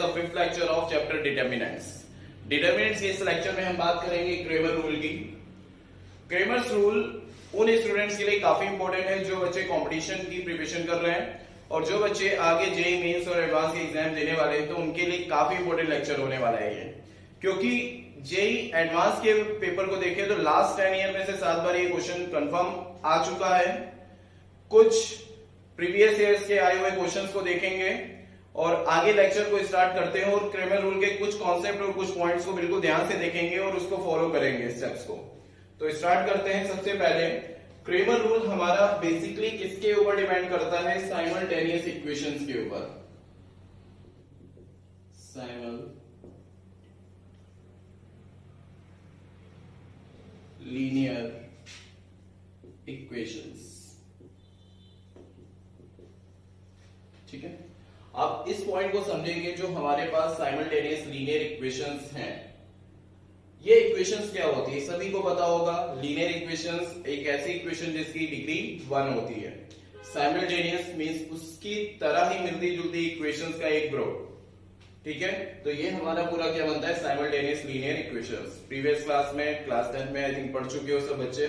The fifth lecture of chapter determinants. Determinants के इस lecture में हम बात करेंगे क्रेमर रूल की। क्रेमर्स रूल उन स्टूडेंट्स के लिए काफी इंपॉर्टेंट है जो बच्चे कंपटीशन की प्रिपरेशन कर रहे हैं और जो बच्चे आगे जेईई मेंस और एडवांस के एग्जाम देने वाले हैं, तो उनके लिए काफी इंपॉर्टेंट लेक्चर होने वाला है ये। क्योंकि जेईई एडवांस के पेपर को देखें तो लास्ट 10 ईयर में से 7 बार ये क्वेश्चन कंफर्म आ चुका है। कुछ प्रीवियस ईयर्स के आए हुए क्वेश्चंस को देखेंगे और आगे लेक्चर को स्टार्ट करते हैं और क्रेमर रूल के कुछ कॉन्सेप्ट और कुछ पॉइंट्स को बिल्कुल ध्यान से देखेंगे और उसको फॉलो करेंगे स्टेप्स को। तो स्टार्ट करते हैं। सबसे पहले क्रेमर रूल हमारा बेसिकली किसके ऊपर डिपेंड करता है? साइमल्टेनियस इक्वेशंस के ऊपर। लीनियर इक्वेशंस, ठीक है। आप इस पॉइंट को समझेंगे जो हमारे पास साइमल्टेनियस लीनियर इक्वेशंस हैं। ये इक्वेशंस क्या होती है? सभी को पता होगा, लीनियर इक्वेशंस एक ऐसी इक्वेशन जिसकी डिग्री 1 होती है। साइमल्टेनियस मींस उसकी तरह ही मिलती जुलती इक्वेशंस का एक ग्रुप, ठीक है। तो ये हमारा पूरा क्या बनता है? Simultaneous linear equations. Previous class में, क्लास 10 में आई थिंक पढ़ चुके हो सब बच्चे,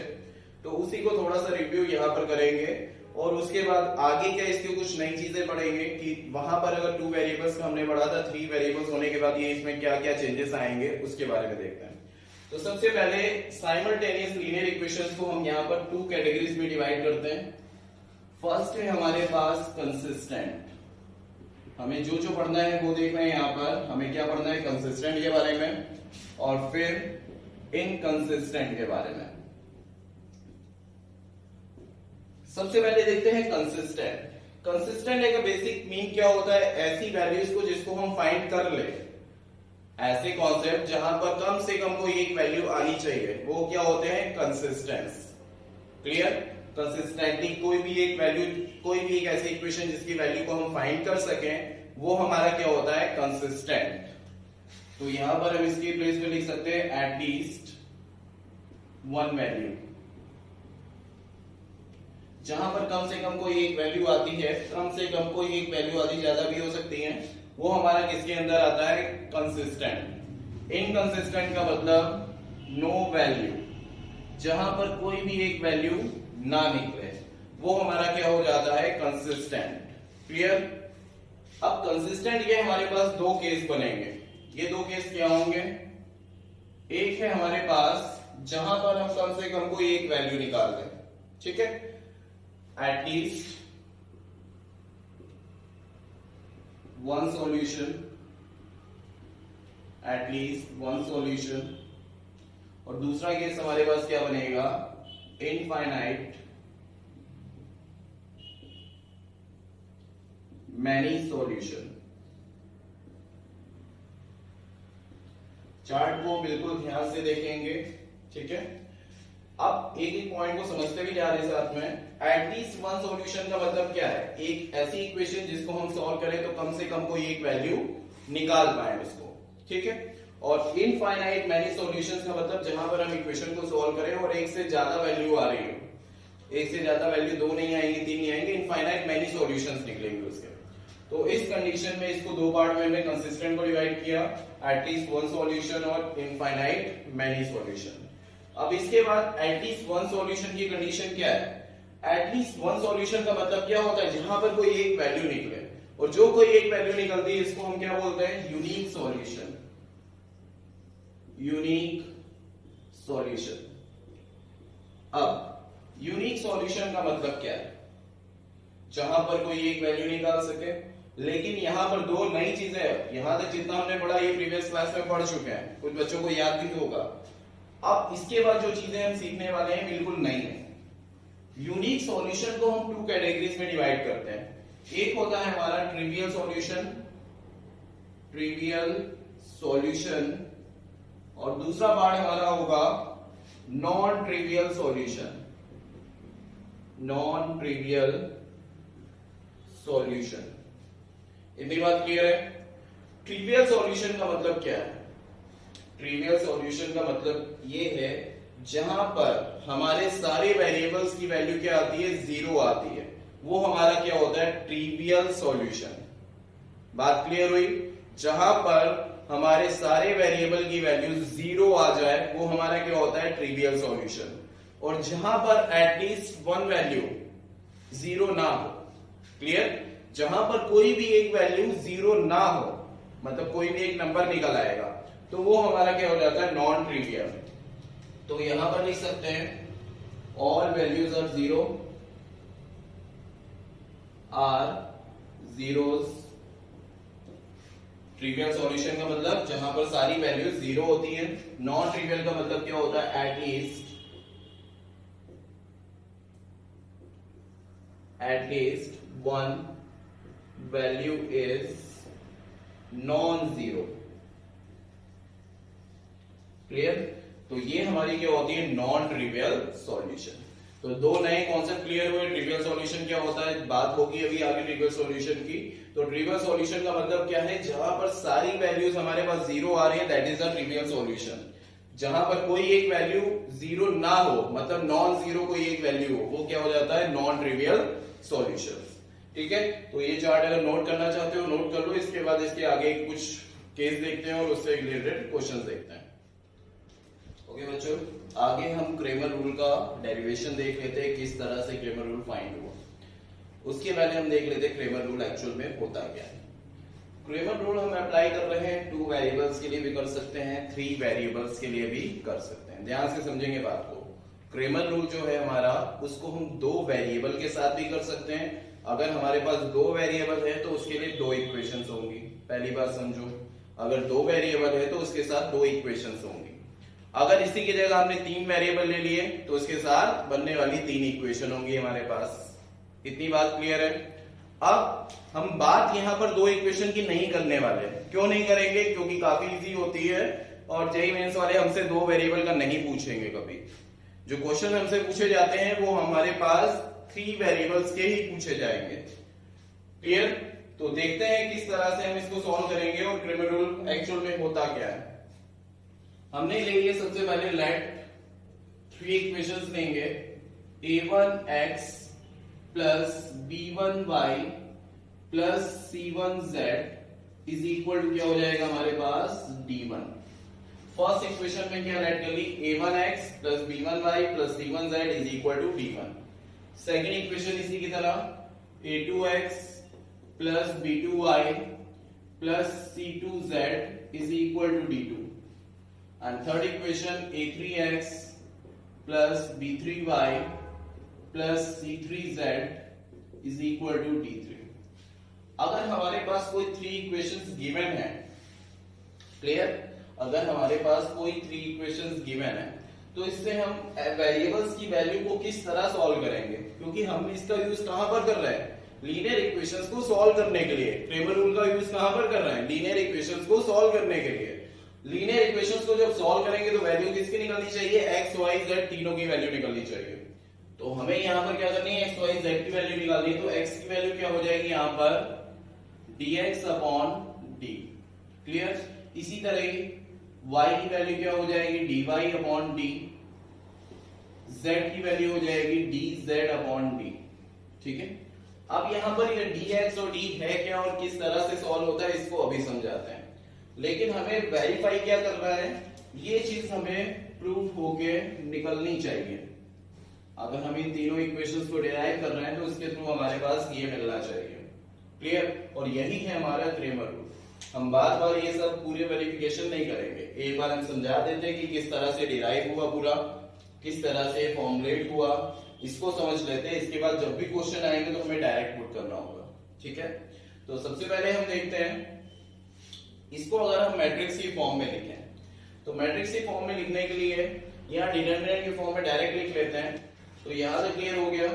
तो उसी को थोड़ा सा रिव्यू यहां पर करेंगे और उसके बाद आगे क्या इसकी कुछ नई चीजें पढ़ेंगे कि वहां पर अगर 2 वेरिएबल्स का हमने पढ़ा था, 3 वेरिएबल्स होने के बाद ये इसमें क्या क्या चेंजेस आएंगे उसके बारे में देखते हैं। तो सबसे पहले साइमल्टेनियस लीनियर इक्वेशंस को हम यहाँ पर 2 कैटेगरीज में डिवाइड करते हैं। फर्स्ट है हमारे पास कंसिस्टेंट। हमें जो जो पढ़ना है वो देखना है। यहाँ पर हमें क्या पढ़ना है? कंसिस्टेंट के बारे में और फिर इनकंसिस्टेंट के बारे में। सबसे पहले देखते हैं कंसिस्टेंट। कंसिस्टेंट एक बेसिक मीन क्या होता है? ऐसी वैल्यूज को जिसको हम फाइंड कर ले, ऐसे कॉन्सेप्ट जहां पर कम से कम कोई एक वैल्यू आनी चाहिए, वो क्या होते हैं? कंसिस्टेंस। क्लियर? कंसिस्टेंटली कोई भी एक वैल्यू, कोई भी एक ऐसी इक्वेशन जिसकी वैल्यू को हम फाइंड कर सकें, वो हमारा क्या होता है? कंसिस्टेंट। तो यहां पर हम इसकी प्लेस में लिख सकते हैं एटलीस्ट 1 वैल्यू। जहां पर कम से कम कोई एक वैल्यू आती है, कम से कम कोई एक वैल्यू आती, ज्यादा भी हो सकती है, वो हमारा किसके अंदर आता है? कंसिस्टेंट। इनकंसिस्टेंट का मतलब नो वैल्यू, जहां पर कोई भी एक वैल्यू ना निकले, वो हमारा क्या हो जाता है? कंसिस्टेंट। क्लियर? अब कंसिस्टेंट ये हमारे पास 2 केस बनेंगे। ये 2 केस क्या होंगे? एक है हमारे पास जहां पर हम कम से कम कोई एक वैल्यू निकाल दें, ठीक है, एटलीस्ट 1 सॉल्यूशन, एटलीस्ट 1 सॉल्यूशन। और दूसरा केस हमारे पास क्या बनेगा? Infinite many solution. चार्ट को बिल्कुल ध्यान से देखेंगे, ठीक है। अब एक एक पॉइंट को समझते भी जा रहे हैं साथ में। एटलीस्ट 1 सॉल्यूशन का मतलब क्या है? एक ऐसी इक्वेशन जिसको हम सॉल्व करें तो कम से कम कोई एक वैल्यू निकाल पाए उसको, ठीक है। और इनफाइनाइट मैनी सॉल्यूशंस का मतलब जहां पर हम इक्वेशन को सॉल्व करें और एक से ज्यादा वैल्यू आ रही हो, एक से ज्यादा वैल्यू 2 नहीं आएंगे, 3 नहीं आएंगे, इनफाइनाइट मैनी सॉल्यूशंस निकलेंगे उसके। तो इस कंडीशन में इसको 2 पार्ट में हमने कंसिस्टेंट को डिवाइड किया, एटलीस्ट 1 सॉल्यूशन और इनफाइनाइट मैनी सॉल्यूशन। अब इसके बाद एटलीस्ट 1 सॉल्यूशन की कंडीशन क्या है? एटलीस्ट 1 सॉल्यूशन का मतलब क्या होता है? जहां पर कोई एक वैल्यू निकले, और जो कोई एक वैल्यू निकलती है इसको हम क्या बोलते हैं? Unique solution. Unique solution. अब यूनिक सॉल्यूशन का मतलब क्या है? जहां पर कोई एक वैल्यू निकाल सके। लेकिन यहां पर 2 नई चीजें हैं। यहां तक जितना हमने पढ़ा ये प्रीवियस क्लास में पढ़ चुके हैं, कुछ बच्चों को याद भी होगा। अब इसके बाद जो चीजें हम सीखने वाले हैं बिल्कुल नई है। यूनिक सॉल्यूशन को हम 2 कैटेगरीज में डिवाइड करते हैं। एक होता है हमारा ट्रिवियल सॉल्यूशन, ट्रिवियल सॉल्यूशन, और दूसरा पार्ट हमारा होगा non trivial solution, non trivial solution. इतनी बात क्लियर है? ट्रिवियल सॉल्यूशन का मतलब क्या है? ट्रिवियल सॉल्यूशन का मतलब ये है जहां पर हमारे सारे वेरिएबल्स की वैल्यू क्या आती है? 0 आती है, वो हमारा क्या होता है? Trivial solution. बात क्लियर हुई? जहां पर हमारे सारे वेरिएबल की वैल्यू 0 आ जाए वो हमारा क्या होता है, ट्रिवियल सॉल्यूशन। और जहां पर एटलीस्ट वन वैल्यू 0 ना हो, क्लियर, जहां पर कोई भी एक वैल्यू 0 ना हो, मतलब कोई भी एक नंबर निकल आएगा, तो वो हमारा क्या हो जाता है, नॉन ट्रिवियल। तो यहां पर लिख सकते हैं all values of 0 or zeros. Trivial solution का मतलब जहां पर सारी वैल्यूज 0 होती हैं। नॉन ट्रिवियल का मतलब क्या होता है, at least one value is non zero. Clear? तो ये हमारी क्या होती है, नॉन ट्रिवियल सॉल्यूशन। तो दो नए कॉन्सेप्ट क्लियर हुए। ट्रिवियल सॉल्यूशन क्या होता है, बात होगी अभी आगे ट्रिवियल सॉल्यूशन की। तो ट्रिवियल सॉल्यूशन का मतलब क्या है, जहां पर सारी वैल्यूज हमारे पास 0 आ रही है, that is a trivial solution. जहां पर कोई एक वैल्यू 0 ना हो, मतलब नॉन जीरो कोई एक वैल्यू हो, वो क्या हो जाता है, नॉन ट्रिवियल सॉल्यूशन। ठीक है, तो ये चार्ट अगर नोट करना चाहते हो नोट कर लो। इसके बाद इसके आगे कुछ केस देखते हैं और उससे रिलेटेड क्वेश्चंस देखते हैं। ओके बच्चों, आगे हम क्रेमर रूल का डेरिवेशन देख लेते हैं, किस तरह से क्रेमर रूल फाइंड हुआ। उसके पहले हम देख लेते हैं क्रेमर रूल एक्चुअल में होता क्या है। क्रेमर रूल हम अप्लाई कर रहे हैं 2 वेरिएबल्स के लिए भी कर सकते हैं, 3 वेरिएबल्स के लिए भी कर सकते हैं। ध्यान से समझेंगे बात को। क्रेमर रूल जो है हमारा, उसको हम 2 वेरिएबल के साथ भी कर सकते हैं। अगर हमारे पास 2 वेरिएबल है तो उसके लिए 2 इक्वेशंस होंगी। पहली बात समझो, अगर 2 वेरिएबल है तो उसके साथ 2 इक्वेशंस होंगी। अगर इसी की जगह हमने 3 वेरिएबल ले लिए तो उसके साथ बनने वाली 3 इक्वेशन होंगी हमारे पास। इतनी बात क्लियर है? अब हम बात यहां पर 2 इक्वेशन की नहीं करने वाले। क्यों नहीं करेंगे? क्योंकि काफी इजी होती है और जेईई मेंस वाले हमसे 2 वेरिएबल का नहीं पूछेंगे कभी। जो क्वेश्चन हमसे पूछे जाते हैं वो हमारे पास 3 वेरिएबल्स के ही पूछे जाएंगे। क्लियर? तो देखते हैं किस तरह से हम इसको सॉल्व करेंगे और क्रेमर रूल एक्चुअल में होता क्या है। हमने ले लिए सबसे पहले लेट 3 इक्वेशंस लेंगे, a1x plus b1y plus c1z is equal to क्या हो जाएगा हमारे पास, d1। फर्स्ट इक्वेशन में क्या लेट कर ली, a1x plus b1y plus c1z is equal to d1। Second equation इसी की तरह a2x plus b2y plus c2z is equal to d2। And third equation a3x plus b3y plus c3z is equal to d3। अगर हमारे पास कोई 3 equations given है, clear, अगर हमारे पास कोई 3 इक्वेशंस गिवन है तो इससे हम वेरिएबल्स की वैल्यू को किस तरह सॉल्व करेंगे, क्योंकि हम इसका यूज कहां पर कर रहे हैं, लीनियर इक्वेशंस को सॉल्व करने के लिए। क्रेमर रूल का यूज कहां पर कर रहे हैं, लीनियर इक्वेशंस को सॉल्व करने के लिए। लीनियर इक्वेशंस को जब सॉल्व करेंगे तो वैल्यू किसकी निकलनी चाहिए, x y z तीनों की वैल्यू निकलनी चाहिए। तो हमें यहां पर क्या करनी है, x y z की वैल्यू निकालनी है। तो x की वैल्यू क्या हो जाएगी यहां पर, dx अपॉन d। क्लियर? इसी तरह y की वैल्यू क्या हो जाएगी, dy अपॉन d। z की वैल्यू हो जाएगी dz अपॉन d। ठीक है, अब यहां पर ये dx और d है क्या और किस तरह से सॉल्व होता है इसको अभी समझाते हैं। लेकिन हमें वेरीफाई क्या करना है, ये चीज हमें प्रूफ होके निकलनी चाहिए। अगर हम इन तीनों इक्वेशंस को डिराइव कर रहे हैं तो उसके थ्रू हमारे पास ये मिलना चाहिए। क्लियर? और यही है हमारा क्रेमर रूल। हम बार बार ये सब पूरे वेरिफिकेशन नहीं करेंगे, एक बार हम समझा देते हैं कि किस तरह से डिराइव हुआ, पूरा किस तरह से फॉर्मुलेट हुआ, इसको समझ लेते हैं। इसके बाद जब भी क्वेश्चन आएंगे तो हमें डायरेक्ट पुट करना होगा। ठीक है, तो सबसे पहले हम देखते हैं इसको। अगर हम मैट्रिक्स की फॉर्म में लिखें तो मैट्रिक्स की फॉर्म में लिखने के लिए यहाँ डिटरमिनेंट की फॉर्म में डायरेक्ट लिख लेते हैं। तो यहां से क्लियर हो गया।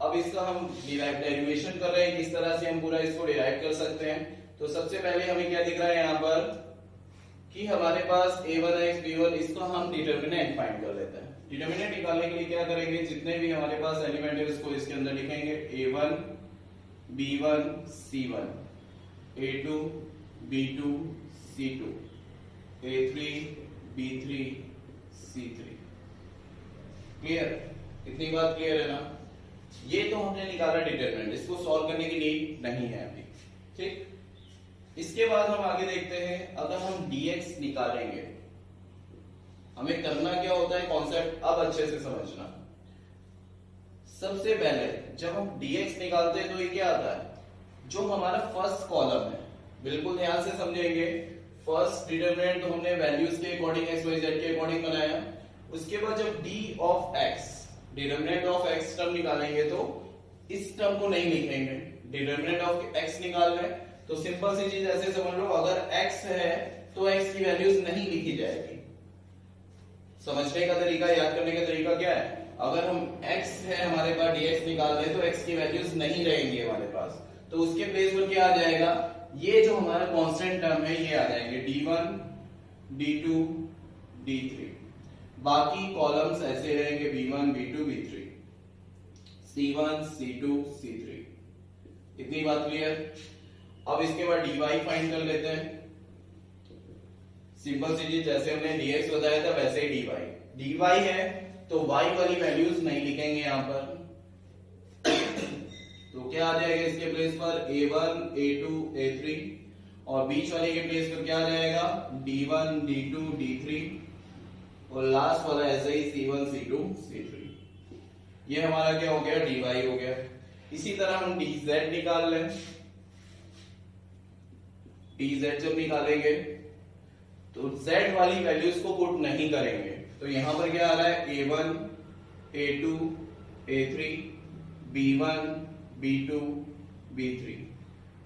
अब इसका हम डेरिवेशन कर रहे हैं, किस तरह से हम पूरा इसको डिराइव कर सकते हैं। तो सबसे पहले हमें क्या दिख रहा है यहाँ पर कि हमारे पास a1x b1, इसको हम डिटरमिनेंट फाइंड कर लेते हैं। डिटरमिनेंट निकालने के लिए क्या करेंगे, जितने भी हमारे पास एलिमेंट है उसको इसके अंदर लिखेंगे, a1 b1 c1, a2 b2 c2, a3 b3 c3। Clear? इतनी बात क्लियर है ना? ये तो हमने निकाला डिटरमिनेंट, इसको सॉल्व करने की नीड नहीं है अभी। ठीक, इसके बाद हम आगे देखते हैं, अगर हम dx निकालेंगे, हमें करना क्या होता है, कॉन्सेप्ट अब अच्छे से समझना। सबसे पहले जब हम dx निकालते हैं तो ये क्या आता है, जो हमारा फर्स्ट कॉलम है, बिल्कुल ध्यान से समझेंगे। फर्स्ट डिटरमिनेंट तो हमने वैल्यूज के अकॉर्डिंग x y z के अकॉर्डिंग बनाया। उसके बाद जब d of x, determinant of x term निकालेंगे तो इस टर्म को नहीं लिखेंगे, डिटरमिनेंट ऑफ x निकाल रहे हैं तो सिंपल सी चीज ऐसे समझ लो, अगर x है तो x की वैल्यूज नहीं लिखी जाएगी। समझने का तरीका, याद करने का तरीका क्या है, अगर हम x है हमारे पास dx निकाल रहे हैं तो x की वैल्यूज नहीं रहेंगी हमारे पास, तो उसके प्लेस पर क्या आ जाएगा, ये जो हमारा कांस्टेंट टर्म है ये आ जाएंगे d1 d2 d3। बाकी कॉलम्स ऐसे रहेंगे b1 b2 b3, c1 c2 c3। इतनी बात क्लियर। अब इसके बाद dy फाइंड कर लेते हैं। सिंपल सी चीज, जैसे हमने dx बताया था वैसे ही dy है तो y वाली वैल्यूज नहीं लिखेंगे यहां पर, तो क्या आ जाएगा इसके प्लेस पर a1 a2 a3, और बीच वाले के प्लेस पर क्या आ जाएगा d1 d2 d3, और लास्ट वाला ऐसे ही c1 c2 c3। ये हमारा क्या हो गया, dy हो गया। इसी तरह हम dz निकाल लें। dz जब निकालेंगे तो z वाली वैल्यूज को पुट नहीं करेंगे, तो यहां पर क्या आ रहा है a1 a2 a3 b1 b2 b3,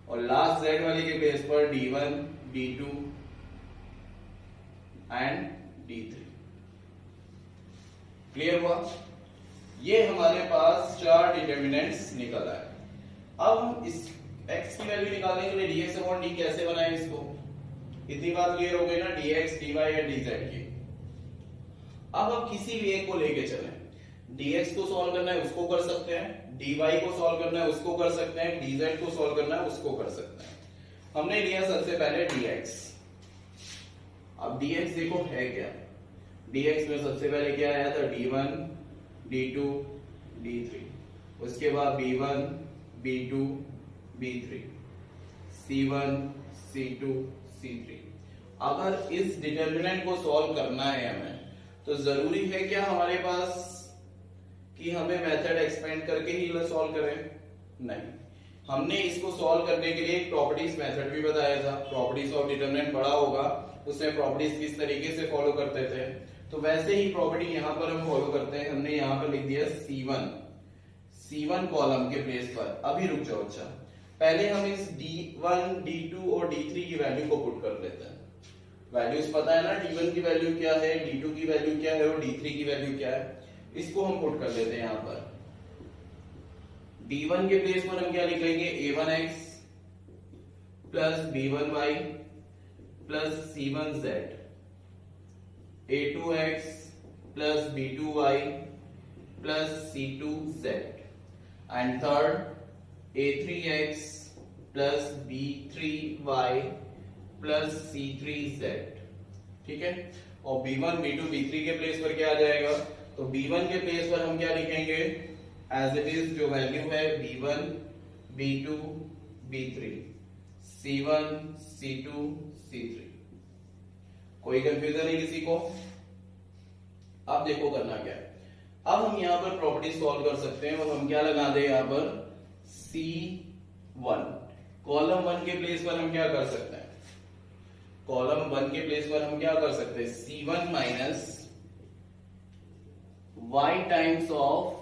और लास्ट z वाले के प्लेस पर d1 d2 and d3। Clear हुआ। ये हमारे पास चार डिटरमिनेंट्स निकल आए। अब हम इस x की वैल्यू निकालने के लिए dx अपॉन d कैसे बनाएं इसको, इतनी बात क्लियर हो गई ना, dx dy या dz की। अब हम किसी भी एक को लेके चलें, dx को सॉल्व करना है उसको कर सकते हैं, dy को सॉल्व करना है उसको कर सकते हैं, dz को सॉल्व करना है उसको कर सकते हैं। हमने लिया सबसे पहले dx। अब dx देखो है क्या, dx में सबसे पहले क्या आया था d1 d2 d3, उसके बाद b1 b2 b3 c1 c2 c3। अगर इस डिटरमिनेंट को सॉल्व करना है हमें, तो जरूरी है क्या हमारे पास कि हमें मेथड एक्सपेंड करके ही सॉल्व करें, नहीं। हमने इसको सॉल्व करने के लिए एक प्रॉपर्टीज मेथड भी बताया था। प्रॉपर्टीज ऑफ डिटरमिनेंट पढ़ा होगा, उसमें प्रॉपर्टीज किस तरीके से फॉलो करते थे, तो वैसे ही प्रॉपर्टी यहां पर हम फॉलो करते हैं। हमने यहां पर लिख दिया C1 कॉलम के प्लेस पर। अभी रुक जाओ, अच्छा पहले हम इस D1 D2 और D3 की वैल्यू को पुट कर लेते हैं। वैल्यूज पता है ना, D1 की वैल्यू क्या है, D2 की वैल्यू क्या है और D3 की वैल्यू क्या है, इसको हम पुट कर लेते हैं यहां पर। D1 के प्लेस पर हम क्या लिखेंगे, a1x plus b1y plus c1z, a2x plus b2y plus c2z, and third a3x plus b3y plus c3z। ठीक है, और b1 b2 b3 के प्लेस पर क्या आ जाएगा, तो b1 के प्लेस पर हम क्या लिखेंगे, एज इट इज जो वैल्यू है b1 b2 b3 c1 c2 c3। कोई कंफ्यूजन नहीं किसी को। अब देखो करना क्या है, अब हम यहां पर प्रॉपर्टी सॉल्व कर सकते हैं, और हम क्या लगा दें यहां पर C1। कॉलम 1 के प्लेस पर हम क्या कर सकते हैं, कॉलम 1 के प्लेस पर हम क्या कर सकते हैं, C1 minus y times of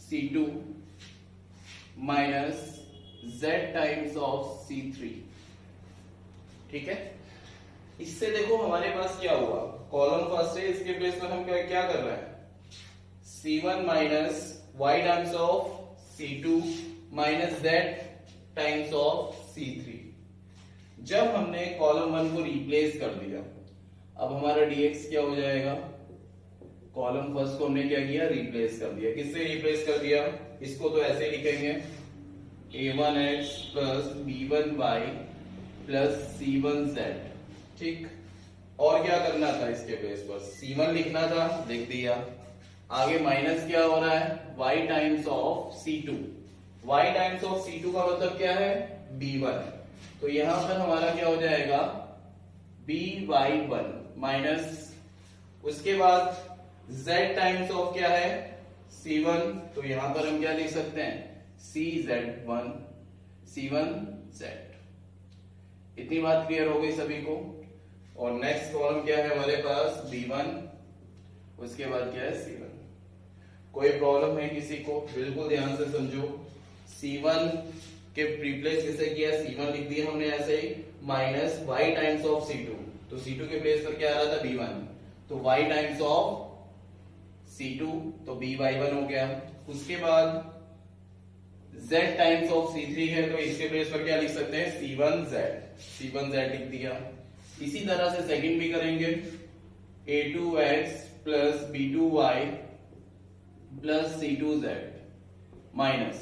C2 minus z times of C3। ठीक है, इससे देखो हमारे पास क्या हुआ, कॉलम फर्स्ट है इसके प्लेस पर हम क्या कर रहे हैं, C1 minus y times of C2 minus z times of C3। जब हमने कॉलम 1 को रिप्लेस कर दिया, अब हमारा dx क्या हो जाएगा, कॉलम फर्स्ट को हमने क्या किया, रिप्लेस कर दिया। किससे रिप्लेस कर दिया, इसको तो ऐसे लिखेंगे a1x plus b1y plus c1z। ठीक, और क्या करना था, इसके प्लेस पर C1 लिखना था, लिख दिया। आगे माइनस क्या हो रहा है, y times of C2। y times of C2 का मतलब क्या है, b1। तो यहां पर हमारा क्या हो जाएगा by1 माइनस, उसके बाद z टाइम्स ऑफ क्या है c1, तो यहां पर हम क्या लिख सकते हैं cz1 c1z। इतनी बात क्लियर हो गई सभी को। और नेक्स्ट कॉलम क्या है हमारे पास b1, उसके बाद क्या है c1। कोई प्रॉब्लम है किसी को? बिल्कुल ध्यान से समझो। c1 के रिप्लेस किसे किया, c1 लिख दिया हमने ऐसे ही, minus y times of c2, तो c2 के प्लेस पर क्या आ रहा था b1, तो y टाइम्स ऑफ c2, तो by1 हो गया। उसके बाद z टाइम्स ऑफ c3 है, तो इसके प्लेस पर क्या लिख सकते हैं c1z लिख दिया। इसी तरह से सेकंड भी करेंगे, a2x plus b2y plus c2z minus,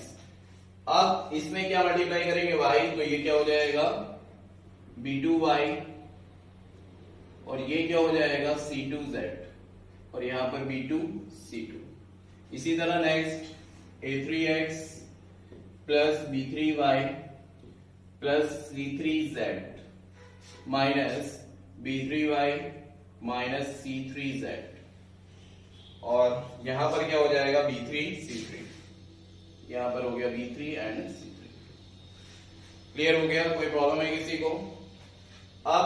अब इसमें क्या मल्टीप्लाई करेंगे y, तो ये क्या हो जाएगा b2y, और ये क्या हो जाएगा c2z, और यहां पर b2 c2। इसी तरह next a3x plus b3y plus c3z minus b3y minus c3z, और यहां पर क्या हो जाएगा b3 c3, यहां पर हो गया b3 एंड c3। क्लियर हो गया? कोई प्रॉब्लम है किसी को? अब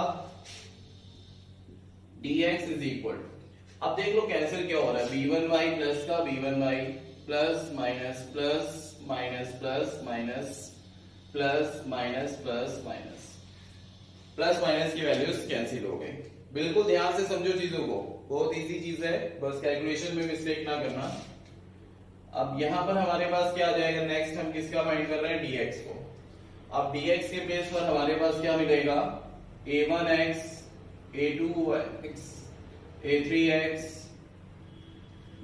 dx इज इक्वल, अब देख लो कैंसिल क्या हो रहा है, b1y प्लस का b1y plus minus plus minus plus minus plus minus plus minus, plus minus की वैल्यूज कैंसिल हो गई। बिल्कुल ध्यान से समझो चीजों को, बहुत इजी चीज है, बस कैलकुलेशन में मिस्टेक ना करना। अब यहां पर हमारे पास क्या आ जाएगा, नेक्स्ट हम किसका फाइंड कर रहे हैं dx को। अब dx के प्लेस पर हमारे पास क्या मिलेगा, a1x a2x a3x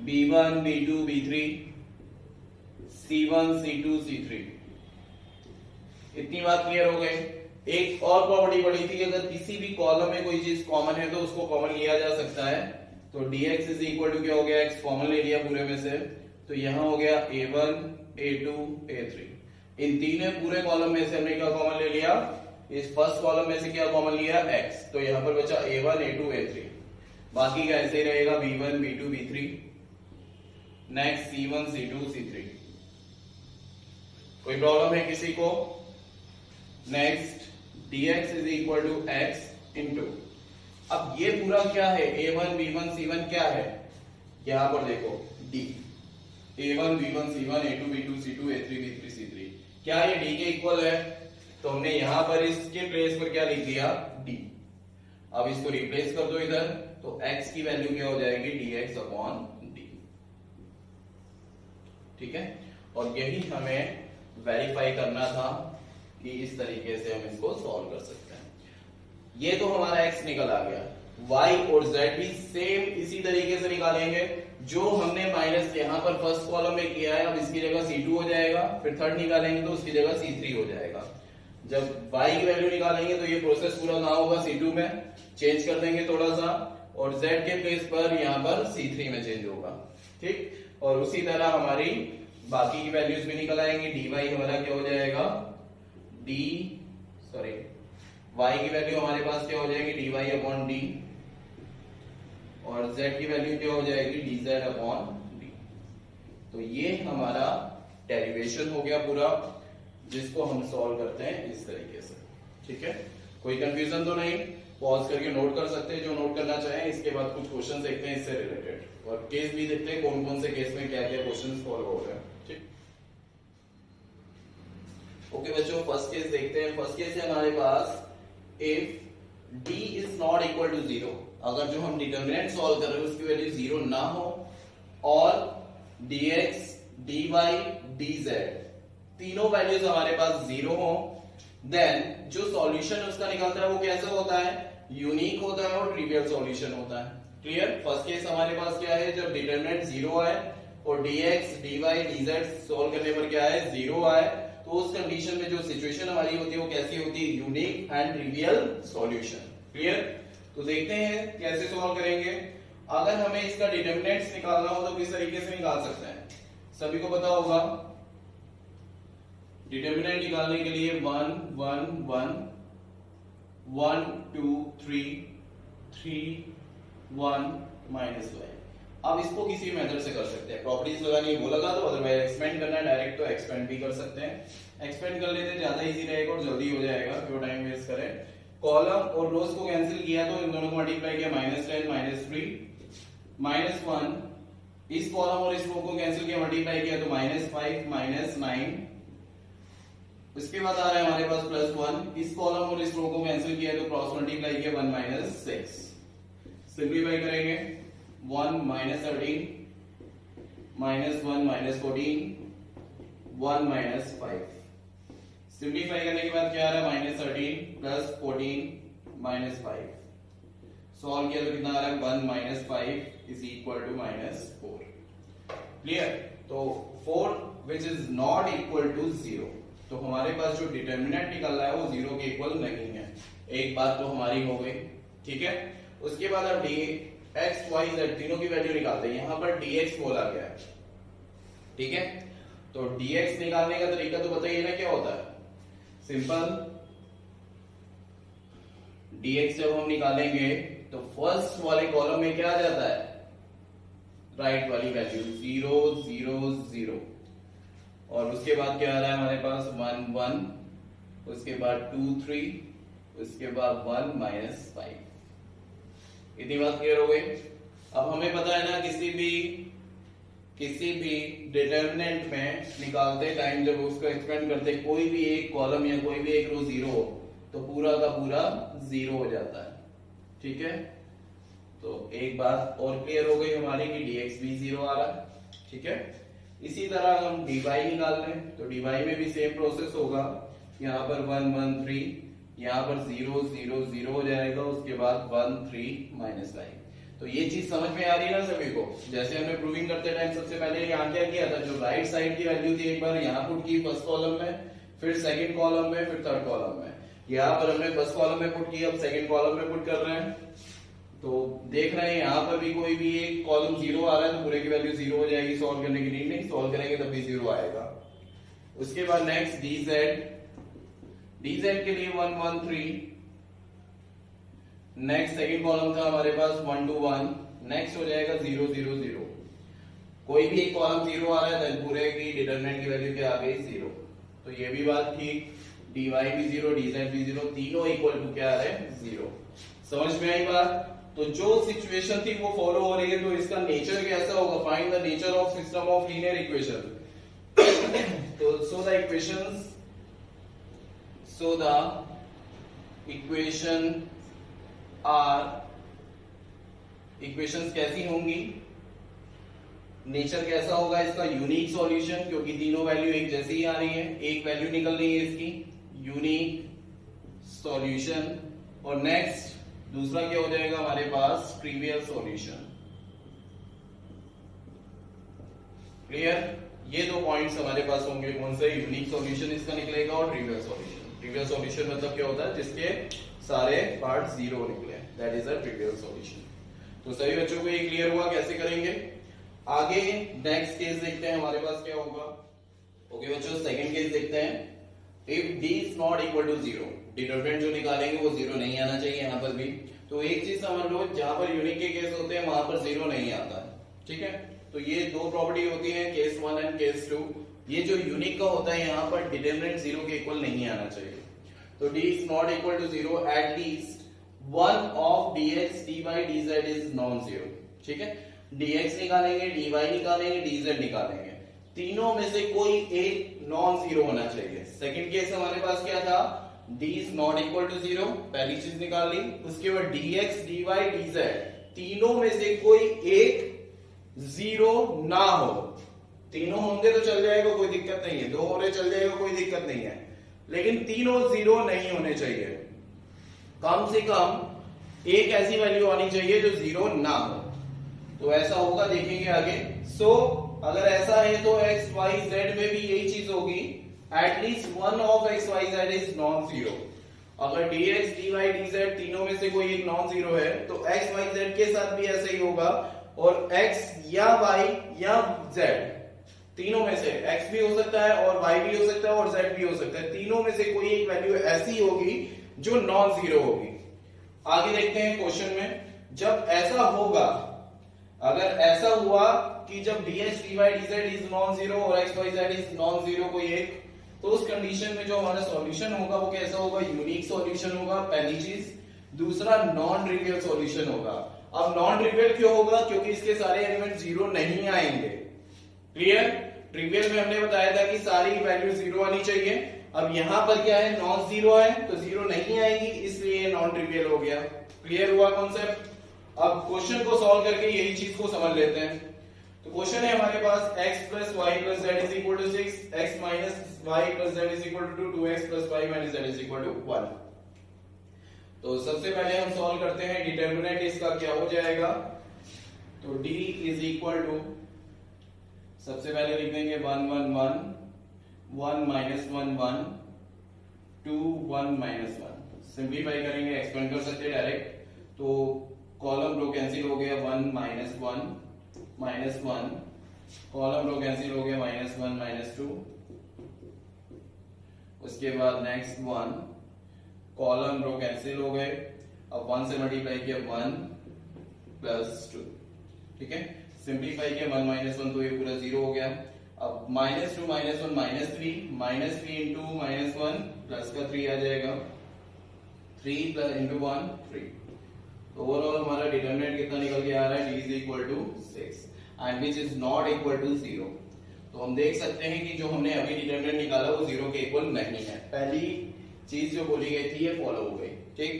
b1 b2 b3 c1 c2 c3। इतनी बात क्लियर हो गई। एक और प्रॉपर्टी पड़ी थी कि अगर किसी भी कॉलम में कोई चीज कॉमन है तो उसको कॉमन लिया जा सकता है, तो dx इज इक्वल टू क्या हो गया, x कॉमन ले लिया पूरे में से, तो यहां हो गया a1 a2 a3, इन तीनों पूरे कॉलम में से हमने क्या कॉमन ले लिया, इस फर्स्ट कॉलम में से क्या कॉमन लिया x, तो यहां पर बचा a1 a2 a3, बाकी का ऐसे ही रहेगा b1 b2 b3, next c1 c2 c3। कोई प्रॉब्लम है किसी को? Next dx is equal to x into, अब ये पूरा क्या है, a1 b1 c1 क्या है, यहां पर देखो d, a1 b1 c1 a2 b2 c2 a3 b3 c3, क्या ये d के इक्वल है, तो हमने यहां पर इसके प्लेस पर क्या लिख दिया d। अब इसको रिप्लेस कर दो इधर, तो x की वैल्यू क्या हो जाएगी dx अपॉन d। ठीक है, और यही हमें वेरीफाई करना था कि इस तरीके से हम इसको सॉल्व कर सकते हैं। ये तो हमारा x निकल आ गया, y और z भी सेम इसी तरीके से निकालेंगे जो हमने माइनस यहां पर फर्स्ट कॉलम में किया है। अब इसकी जगह c2 हो जाएगा, फिर थर्ड निकालेंगे तो उसकी जगह c3 हो जाएगा। जब y की वैल्यू निकालेंगे तो ये प्रोसेस पूरा कहां होगा, c2 में चेंज कर देंगे थोड़ा सा, और z के प्लेस पर यहां पर c3 में चेंज होगा। ठीक, और उसी तरह हमारी बाकी की वैल्यूज भी निकल आएंगी। dy हमारा क्या हो जाएगा, y की वैल्यू हमारे पास क्या हो जाएगी dy अपॉन d, और z की वैल्यू क्या हो जाएगी dz अपॉन d। तो ये हमारा डेरिवेशन हो गया पूरा, जिसको हम सॉल्व करते हैं इस तरीके से। ठीक है, कोई कंफ्यूजन तो नहीं? पॉज करके नोट कर सकते हैं जो नोट करना चाहें। इसके बाद कुछ क्वेश्चन देखते हैं इससे रिलेटेड, और केस भी देखते हैं कौन कौन से केस में क्या क्या क्वेश्चन सॉल्व हो रहे हैं। ठीक, ओके बच्चों, फर्स्ट केस देखते हैं। फर्स्ट केस है हमारे पास, if d is not equal to 0, अगर जो हम डिटरमिनेंट सॉल्व कर रहे हैं उसकी वैल्यू 0 ना हो, और dx dy dz तीनों वैल्यूज हमारे पास 0 हो, देन जो सॉल्यूशन उसका निकलता है वो कैसा होता है, यूनिक होता है और ट्रिवियल सॉल्यूशन होता है। क्लियर? फर्स्ट केस हमारे पास क्या है, जब डिटरमिनेंट 0 आए और dx dy dz सॉल्व करने पर क्या है 0 आए, तो उस कंडीशन में जो सिचुएशन हमारी होती है वो कैसी होती है, unique and trivial solution. Clear? तो देखते हैं कैसे सॉल्व करेंगे। अगर हमें इसका डिटरमिनेंट्स निकालना हो तो किस तरीके से निकाल सकते हैं, सभी को पता होगा। डिटरमिनेंट निकालने के लिए 1 1 1 1 2 3 3 1 माइनस वाई। अब इसको किसी मेथड से कर सकते हैं, प्रॉपर्टीज लगानी है वो लगा दो, अदरवाइज एक्सपेंड करना है डायरेक्ट तो एक्सपेंड भी कर सकते हैं। एक्सपेंड कर लेते हैं, ज्यादा इजी रहेगा और जल्दी हो जाएगा, क्यों टाइम वेस्ट करें। कॉलम और रोज को कैंसिल किया तो इन दोनों को मल्टीप्लाई किया, -10 -3 -1। इस कॉलम और इस रो को कैंसिल किया, मल्टीप्लाई किया तो -5 -9। उसके बाद आ रहा है हमारे पास +1। इस कॉलम और इस रो को कैंसिल किया तो क्रॉस मल्टीप्लाई किया 1 -6। सिंप्लीफाई करेंगे 1 -13 -1 -14 1 -5। सिंप्लीफाई करने के बाद क्या आ रहा है, -13 +14 -5। सॉल्व किया तो कितना आ रहा है, 1 -5 इज इक्वल टू -4। क्लियर। तो 4 which is not equal to 0, तो हमारे पास जो डिटर्मिनेंट निकल रहा है वो 0 के इक्वल नहीं है। एक बात तो हमारी हो गई, ठीक है। उसके बाद अब dx y z तीनों की वैल्यू निकालते हैं। यहां पर dx बोला गया है, ठीक है। तो dx निकालने का तरीका तो बताइए ना क्या होता है। सिंपल, dx जब हम निकालेंगे तो फर्स्ट वाले कॉलम में क्या आ जाता है, राइट वाली वैल्यू 0 0 0, और उसके बाद क्या आ रहा है हमारे पास 1 1, उसके बाद 2 3, उसके बाद 1 -5। इतनी बात क्लियर हो गई। अब हमें पता है ना किसी भी डिटर्मिनेंट में निकालते टाइम जब उसको एक्सपेंड करते कोई भी एक कॉलम या कोई भी एक रो 0 हो तो पूरा का पूरा 0 हो जाता है, ठीक है। तो एक बात और क्लियर हो गई हमारी कि dx भी 0 आ रहा है, ठीक है। इसी तरह हम dy निकाल लें तो dy में भी सेम प्रोसेस होगा। यहाँ पर 1 1 3, यहाँ पर 0 0 0 हो जाएगा, उसके बाद 1 3 -i। तो ये चीज समझ में आ रही है ना सभी को। जैसे हमने प्रूविंग करते टाइम सबसे पहले यहाँ क्या किया था, जो राइट साइड की वैल्यू थी एक बार यहाँ पुट की फर्स्ट कॉलम में, फिर सेकंड कॉलम में, फिर थर्ड कॉलम में। यहाँ पर हमने फर्स्ट कॉलम में पुट की, अब सेकंड कॉलम में पुट कर रहे हैं। तो देख रहे हैं यहाँ पर भी कोई भी एक कॉलम 0 आ रहा है तो पूरे की वैल्यू 0 हो जाएगी, सॉल्व करने की नीड नहीं, सॉल्व करेंगे तब भी 0 आएगा। उसके बाद नेक्स्ट dz के लिए 1 1 3। नेक्स्ट सेकंड कॉलम था हमारे पास 1 2 1, नेक्स्ट हो जाएगा 0 0 0। कोई भी एक कॉलम 0 आ रहा है तो पूरे की डिटरमिनेंट की वैल्यू क्या आ गई, 0। तो ये भी बात ठीक, dy भी 0 dz भी 0, तीनों इक्वल टू क्या आ रहे हैं, 0। समझ में आई बात। तो जो सिचुएशन थी वो फॉलो हो रही है, तो इसका नेचर कैसा होगा, find the nature of system of linear equation. तो सो द इक्वेशंस कैसी होंगी, नेचर कैसा होगा इसका, यूनिक सॉल्यूशन, क्योंकि तीनों वैल्यू एक जैसी ही आ रही है, एक वैल्यू निकल रही है इसकी, यूनिक सॉल्यूशन। और नेक्स्ट दूसरा क्या हो जाएगा हमारे पास, ट्रिवियल सॉल्यूशन। क्लियर। ये दो पॉइंट्स हमारे पास होंगे, कौन से, यूनिक सॉल्यूशन इसका निकलेगा और ट्रिवियल सॉल्यूशन। ट्रिवियल सॉल्यूशन मतलब क्या होता है, जिसके सारे पार्ट 0 निकले, that is a trivial solution. तो सभी बच्चों को ये क्लियर हुआ कैसे करेंगे। आगे नेक्स्ट केस देखते हैं हमारे पास क्या होगा। ओके बच्चों, सेकंड केस देखते हैं। If d is not equal to 0, determinant जो निकालेंगे वो 0 नहीं आना चाहिए यहाँ पर भी। तो एक चीज समझ लो, जहां पर यूनिक के केस होते हैं वहां पर 0 नहीं आता है, ठीक है। तो ये दो प्रॉपर्टी होती है, केस 1 एंड केस 2। ये जो यूनिक का होता है यहाँ पर डिटरमिनेंट 0 के इक्वल नहीं आना चाहिए। तो d is not equal to 0, at least one of dx dy dz is non-zero, ठीक है। dx निकालेंगे, dy निकालेंगे, dz निकालेंगे, तीनों में से कोई एक नॉन जीरो होना चाहिए। सेकंड केस हमारे पास क्या था, d is not equal to 0, पहली चीज निकाल ली। उसके बाद dx dy dz तीनों में से कोई एक 0 ना हो। तीनों होंगे तो चल जाएगा, कोई दिक्कत नहीं है, दो हो रहे चल जाएगा, कोई दिक्कत नहीं है, लेकिन तीनों 0 नहीं होने चाहिए। कम से कम एक ऐसी वैल्यू आनी चाहिए जो 0 ना हो। तो ऐसा होगा, देखेंगे आगे। अगर ऐसा है तो x y z में भी यही चीज होगी, at least one of x y z is non zero. अगर dx dy dz तीनों में से कोई एक नॉन जीरो है तो x y z के साथ भी ऐसा ही होगा, और x या y या z तीनों में से x भी हो सकता है और y भी हो सकता है और z भी हो सकता है, तीनों में से कोई एक वैल्यू ऐसी होगी जो नॉन जीरो होगी। आगे देखते हैं क्वेश्चन में, जब ऐसा होगा, अगर ऐसा हुआ कि जब dx dy dz is non zero और x y z is non zero कोई एक, तो उस कंडीशन में जो हमारा सॉल्यूशन होगा वो कैसा होगा, यूनिक सॉल्यूशन होगा, पहली चीज। दूसरा नॉन ट्रिवियल सॉल्यूशन होगा। अब नॉन ट्रिवियल क्यों होगा, क्योंकि इसके सारे एलिमेंट जीरो नहीं आएंगे। क्लियर? ट्रिवियल में हमने बताया था कि सारी वैल्यू जीरो आनी चाहिए। अब यहां पर क्या है, नॉन जीरो है तो जीरो नहीं आएगी, इसलिए नॉन ट्रिवियल हो गया। क्लियर हुआ कॉन्सेप्ट? अब क्वेश्चन को सॉल्व करके यही चीज को समझ लेते हैं। तो क्वेश्चन है हमारे पास x plus y plus z is equal to 6, x minus y plus z is equal to 2, 2x plus y minus z is equal to 1। तो सबसे पहले हम सॉल्व करते हैं, डिटर्मिनेंट इसका क्या हो जाएगा, तो d is equal to, सबसे पहले लिख देंगे 1 1 1, 1 minus 1 1, 2 1 minus 1। सिंप्लीफाई करेंगे, एक्सपेंड कर सकते हैं डायरेक्ट, तो कॉलम रो कैंसिल हो गया, 1 minus 1 minus 1, column row cancel हो गया, minus 1 minus 2, उसके बाद नेक्स्ट 1, कॉलम रो कैंसिल हो गए, अब 1 से मल्टीप्लाई किया 1 प्लस 2, ठीक है। सिंप्लीफाई किया 1 minus 1 तो ये पूरा जीरो हो गया। अब minus 2 minus 1 minus 3 into minus 1 plus का 3 आ जाएगा, 3 प्लस इंटू 1 3। ओवरऑल हमारा डिटरमिनेंट कितना निकल के आ रहा है, d is equal to 6 and which is not equal to 0। तो हम देख सकते हैं कि जो हमने अभी डिटरमिनेंट निकाला वो 0 के इक्वल नहीं है। पहली चीज जो बोली गई थी ये फॉलो हो गई, ठीक।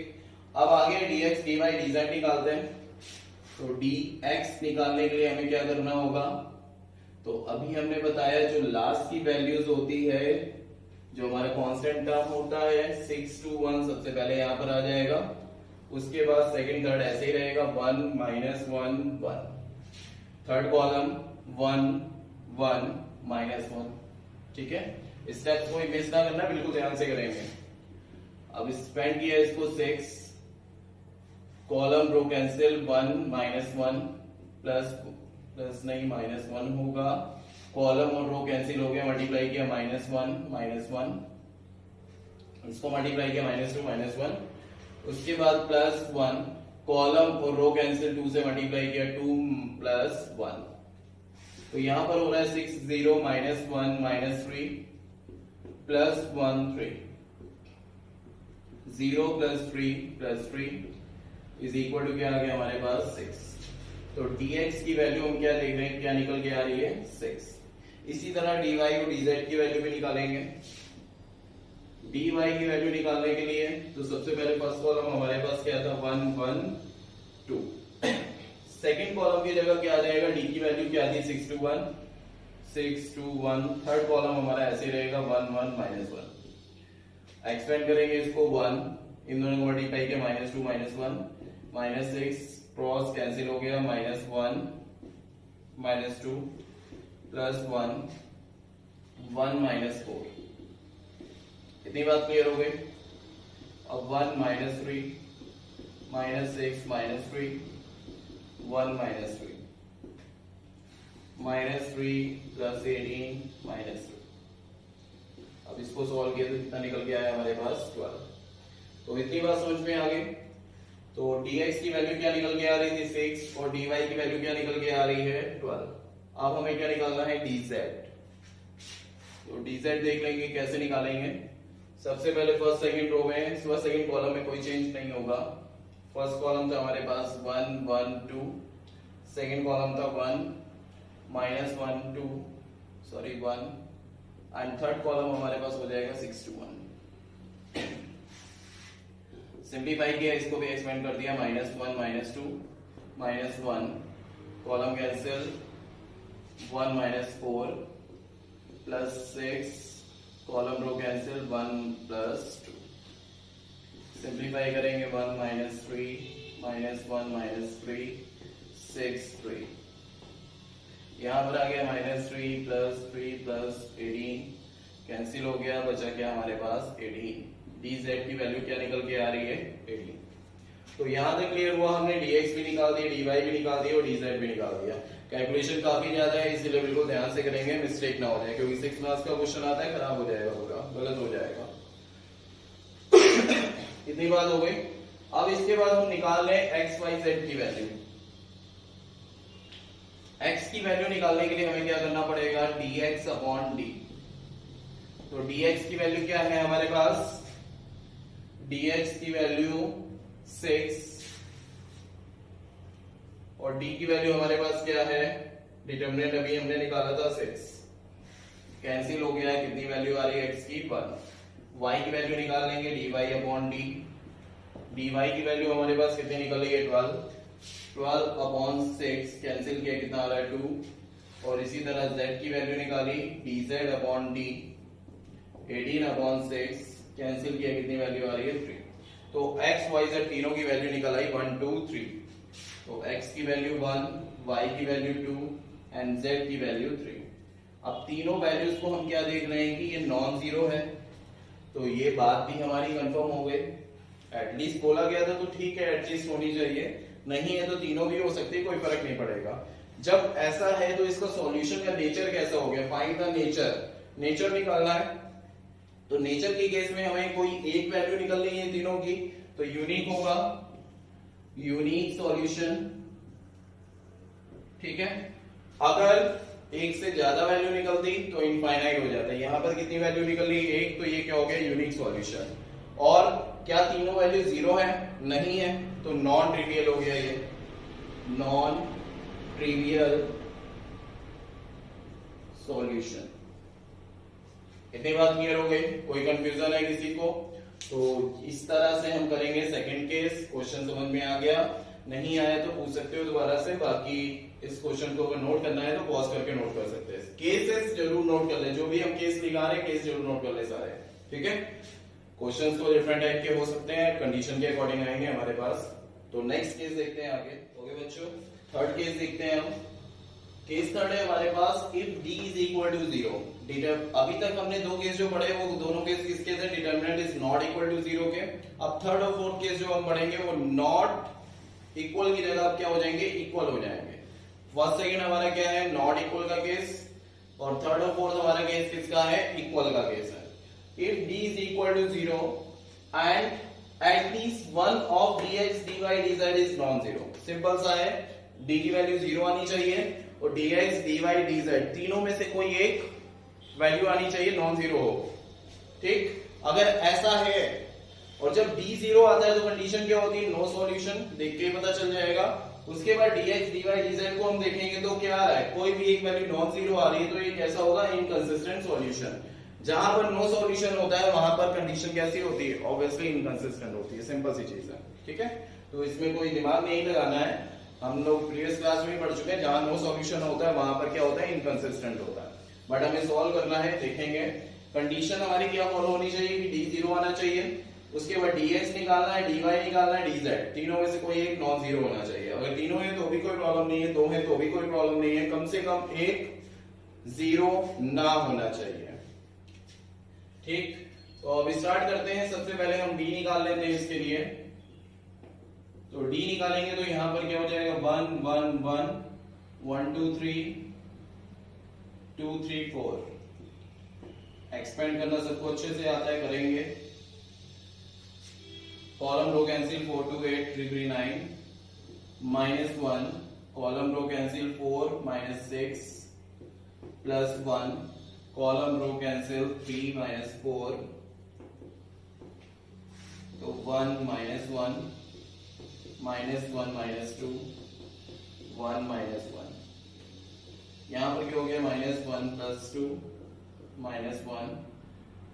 अब आगे dx dy dz निकालते हैं। तो dx निकालने के लिए हमें क्या करना होगा, तो अभी हमने बताया जो लास्ट की वैल्यूज होती है, जो हमारा कांस्टेंट टर्म होता है 6 2 1, सबसे पहले यहां पर आ जाएगा, उसके बाद सेकंड थर्ड ऐसे ही रहेगा, 1 minus 1 1, थर्ड कॉलम 1 1 minus 1, ठीक है। स्टेप्स को मिस ना करना, बिल्कुल ध्यान से करेंगे। अब स्पेंड किया इसको 6, column row cancel, 1 minus 1 plus नहीं माइनस 1 होगा, कॉलम और रो कैंसिल हो गया, मल्टीप्लाई किया minus 1, इसको मल्टीप्लाई किया -2 -1, उसके बाद +1, कॉलम और रो कैंसिल, 2 से मल्टीप्लाई किया 2 + 1, तो यहां पर हो रहा है 6 0 -1 -3 +1 3, 0 + 3 इज इक्वल टू क्या आ गया हमारे पास 6। तो dx की वैल्यू हम क्या देख रहे हैं, क्या निकल के आ रही है 6। इसी तरह dy और dz की वैल्यू भी निकालेंगे। dy की वैल्यू निकालने के लिए तो सबसे पहले फर्स्ट कॉलम हमारे पास क्या था, 1 1 2, सेकंड कॉलम की जगह क्या आ जाएगा, d की वैल्यू क्या थी 6 2 1, 6 2 1, थर्ड कॉलम हमारा ऐसे रहेगा 1 1 -1, एक्सपेंड करेंगे इसको 1, इन दोनों को मल्टीप्लाई किया -2 -1, -6 क्रॉस कैंसिल हो गया, -1 -2 +1 1 -4, इतनी बात क्लियर हो गई। अब 1 -3 -6 -3 1 -3 -3 +18 -2। अब इसको सॉल्व किया तो कितना निकल के आया हमारे पास 12। तो इतनी बात समझ में आ गई। तो dx की वैल्यू क्या निकल के आ रही थी 6 और dy की वैल्यू क्या निकल के आ रही है 12। अब हमें क्या निकालना है dz। तो dz देख लेंगे कैसे निकालेंगे। सबसे पहले फर्स्ट सेकंड रो में, फर्स्ट सेकंड कॉलम में कोई चेंज नहीं होगा। फर्स्ट कॉलम था हमारे पास 1 1 2, सेकंड कॉलम था 1 -1 2 सॉरी 1 एंड थर्ड कॉलम हमारे पास हो जाएगा 6 2 1। सिंप्लीफाई किया, इसको भी एक्सपेंड कर दिया, -1 -2 -1, column cancel 1 -4 +6, column row cancel 1 +2, simplify करेंगे 1 -3 -1 -3 6 3, यहां पर आ गया -3 +3 +18 कैंसिल हो गया, बचा क्या हमारे पास 18। dz की वैल्यू क्या निकल के आ रही है 18। तो यहां तक क्लियर हुआ, हमने dx भी निकाल दिया, dy भी निकाल दिया और dz भी निकाल दिया। कैलकुलेशन काफी ज्यादा है, इसलिए बिल्कुल ध्यान से करेंगे, मिस्टेक ना हो जाए, क्योंकि 6 मार्क्स का क्वेश्चन आता है, खराब हो जाएगा, पूरा गलत हो जाएगा। इतनी बात हो गई। अब इसके बाद हम निकाल रहे हैं एक्स वाई जेड की वैल्यू। एक्स की वैल्यू निकालने के लिए हमें क्या करना पड़ेगा, dx अपॉन डी। तो dx की वैल्यू क्या है हमारे पास, dx की वैल्यू 6 और d की वैल्यू हमारे पास क्या है, डिटरमिनेंट अभी हमने निकाला था 6, कैंसिल हो गया है, कितनी वैल्यू आ रही है x की 1। y की वैल्यू निकाल लेंगे dy अपॉन डी। dy की वैल्यू हमारे पास कितनी निकल रही है 12 अपॉन 6, कैंसिल किया कितना आ रहा है 2। और इसी तरह z की वैल्यू निकाली dz upon D, 18 upon 6, cancel किया कितनी वैल्यू आ रही है 3। तो x y z तीनों की वैल्यू निकल आई 1 2 3। तो x की वैल्यू 1, y की वैल्यू 2 एंड z की वैल्यू 3। अब तीनों वैल्यूज को हम क्या देख रहे हैं कि ये नॉन जीरो है, तो ये बात भी हमारी कंफर्म हो गई। एटलीस्ट बोला गया था तो ठीक है, एटलीस्ट होनी चाहिए, नहीं है तो तीनों भी हो सकती है, कोई फर्क नहीं पड़ेगा। जब ऐसा है तो इसका सॉल्यूशन का नेचर कैसा हो गया, फाइंड द नेचर। नेचर निकालना है तो नेचर की केस में हमें कोई एक वैल्यू निकलनी है तीनों की, तो यूनिक होगा, यूनिक सॉल्यूशन, ठीक है। अगर एक से ज्यादा वैल्यू निकलती तो इनफाइनाइट हो जाता है। यहां पर कितनी वैल्यू निकल रही है, एक, तो ये क्या हो गया, यूनिक सॉल्यूशन। और क्या तीनों वैल्यू जीरो है, नहीं है, तो नॉन ट्रिवियल हो गया ये, नॉन ट्रिवियल सॉल्यूशन। इतनी बात क्लियर हो गई, कोई कंफ्यूजन है किसी को? तो इस तरह से हम करेंगे सेकंड केस। क्वेश्चन समझ में आ गया, नहीं आया तो पूछ सकते हो दोबारा से, बाकी इस क्वेश्चन को अगर नोट करना है तो पॉज करके नोट कर सकते हैं। केसेस जरूर नोट कर ले, जो भी हम केस निकाल रहे हैं केस जरूर नोट कर ले सारे, ठीक है। क्वेश्चंस तो डिफरेंट टाइप के हो सकते हैं, कंडीशन के अकॉर्डिंग आएंगे हमारे पास। तो नेक्स्ट केस देखते हैं आगे। ओके बच्चों, थर्ड केस देखते हैं हम। केस थर्ड है हमारे पास, if d is equal to 0। अभी तक हमने दो केस जो पढ़े वो दोनों केस किसके थे, determinant is not equal to 0 के। अब थर्ड और फोर्थ केस जो हम पढ़ेंगे वो नॉट इक्वल की जगह क्या हो जाएंगे, इक्वल हो जाएंगे। फर्स्ट सेकंड हमारा क्या है, नॉट इक्वल का केस, और थर्ड और फोर्थ हमारा केस किसका है, इक्वल का केस है। If d is equal to 0 and at least one of dx, dy, dz is non-zero, simple सा है, d की वैल्यू 0 आनी चाहिए और dx, dy, dz तीनों में से कोई एक वैल्यू आनी चाहिए नॉन जीरो हो, ठीक। अगर ऐसा है और जब d 0 आता है तो कंडीशन क्या होती है, नो सॉल्यूशन, देख के पता चल जाएगा। उसके बाद dx, dy, dz को हम देखेंगे तो क्या आ रहा है, कोई भी एक वैल्यू नॉन जीरो आ रही है, तो ये कैसा होगा, इनकंसिस्टेंट सॉल्यूशन। जहां पर नो सॉल्यूशन होता है वहां पर कंडीशन कैसी होती है, ऑब्वियसली इनकंसिस्टेंट होती है, सिंपल सी चीज है, ठीक है। तो इसमें कोई दिमाग नहीं लगाना है, हम लोग प्रीवियस क्लास में पढ़ चुके हैं, जहां नो सॉल्यूशन होता है वहां पर क्या होता है, इनकंसिस्टेंट होता है। बट हमें सॉल्व करना है, देखेंगे कंडीशन हमारी क्या फॉलो होनी चाहिए कि d 0 आना चाहिए, उसके बाद dx निकालना है, dy निकालना है, dz तीनों में से कोई एक नॉन जीरो होना चाहिए। अगर तीनों है तो भी कोई प्रॉब्लम नहीं है, दो है तो भी कोई प्रॉब्लम नहीं है, कम से कम एक जीरो ना होना चाहिए, ठीक। तो अब स्टार्ट करते हैं। सबसे पहले हम d निकाल लेते हैं इसके लिए। तो d निकालेंगे तो यहां पर क्या हो जाएगा, 1 1 1 1 2 3 2 3 4। एक्सपेंड करना सबको अच्छे से आता है, करेंगे। Column row cancel, 4 2 8 3 3 9 -1, column row cancel 4 -6 +1, column row cancel 3 -4, तो 1 -1 -1 -2 1 -1, यहां पर क्या हो गया, -1 +2 -1।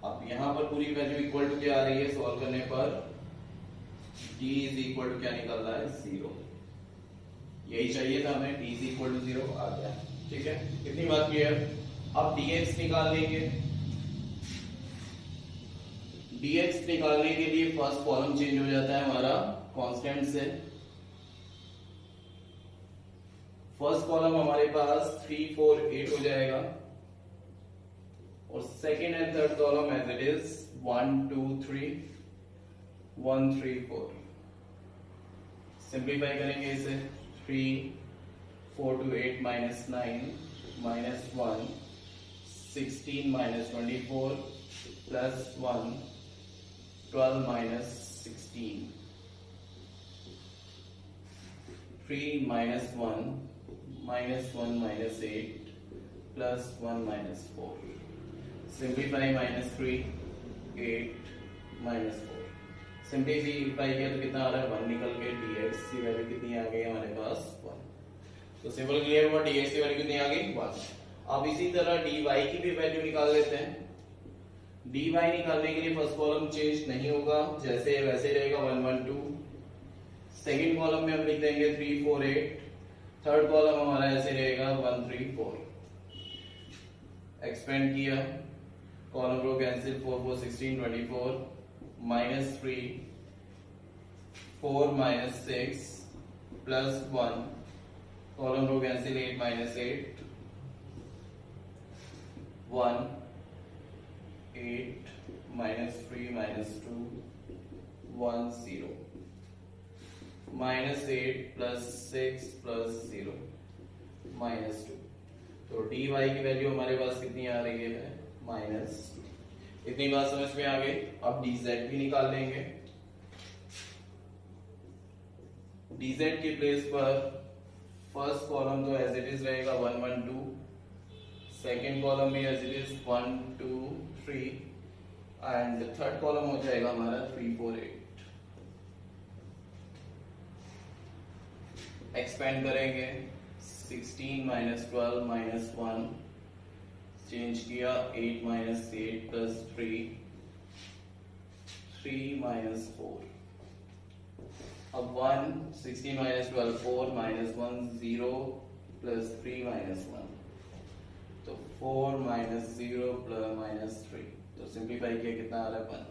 अब यहां पर पूरी वैल्यू इक्वल टू क्या आ रही है, सॉल्व करने पर d इज इक्वल टू क्या निकल रहा है, 0। यही चाहिए था हमें, d इज इक्वल टू 0 आ गया, ठीक है। कितनी बात क्लियर। अब dx निकाल लेंगे। dx निकालने के लिए फर्स्ट कॉलम चेंज हो जाता है हमारा कांस्टेंट से। फर्स्ट कॉलम हमारे पास 3 4 8 हो जाएगा और second and third column as it is 1 2 3 1 3 4। Simplify करेंगे इसे, 3 4 to 8 -9 -1 16 -24 +1 12 -6 16, 3 minus 1 minus 1 minus 8 plus 1 minus 4. Simplify minus 3, 8 minus 4. Simplify किया तो कितना आ रहा है 1 निकल के dx की वैल्यू कितनी आ गई हमारे पास 1. तो सिंपल क्लियर हुआ, dx की वैल्यू कितनी आ गई 1. अब इसी तरह dy की भी वैल्यू निकाल लेते हैं. dy निकालने के लिए फर्स्ट कॉलम चेंज नहीं होगा, जैसे वैसे रहेगा 1 1 2. सेकंड कॉलम में हम लिख देंगे 3 4 8. थर्ड कॉलम हमारा ऐसे रहेगा 1 3 4. एक्सपेंड किया, column row cancel, 4 4 16 24 minus 3 4 minus 6 plus 1, column row cancel, 8 minus 8 1 8 minus 3 minus 2 1 0 minus 8 plus 6 plus 0 minus 2. तो dy की वैल्यू हमारे पास कितनी आ रही है माइनस. इतनी बात समझ में आ गई. अब dz भी निकाल लेंगे. dz की प्लेस पर फर्स्ट कॉलम तो एज इट इज रहेगा 1 1 2. सेकंड कॉलम भी as it is 1 2 3 and third column हो जाएगा हमारा 3 4 8. एक्सपेंड करेंगे, 16 minus 12 minus 1 चेंज किया, 8 minus 8 plus 3 3 minus 4. अब 1 16 minus 12 4 minus 1 0 plus 3 minus 1. तो 4 minus 0 plus minus 3. तो सिंप्लीफाई किया कितना आ रहा है 1.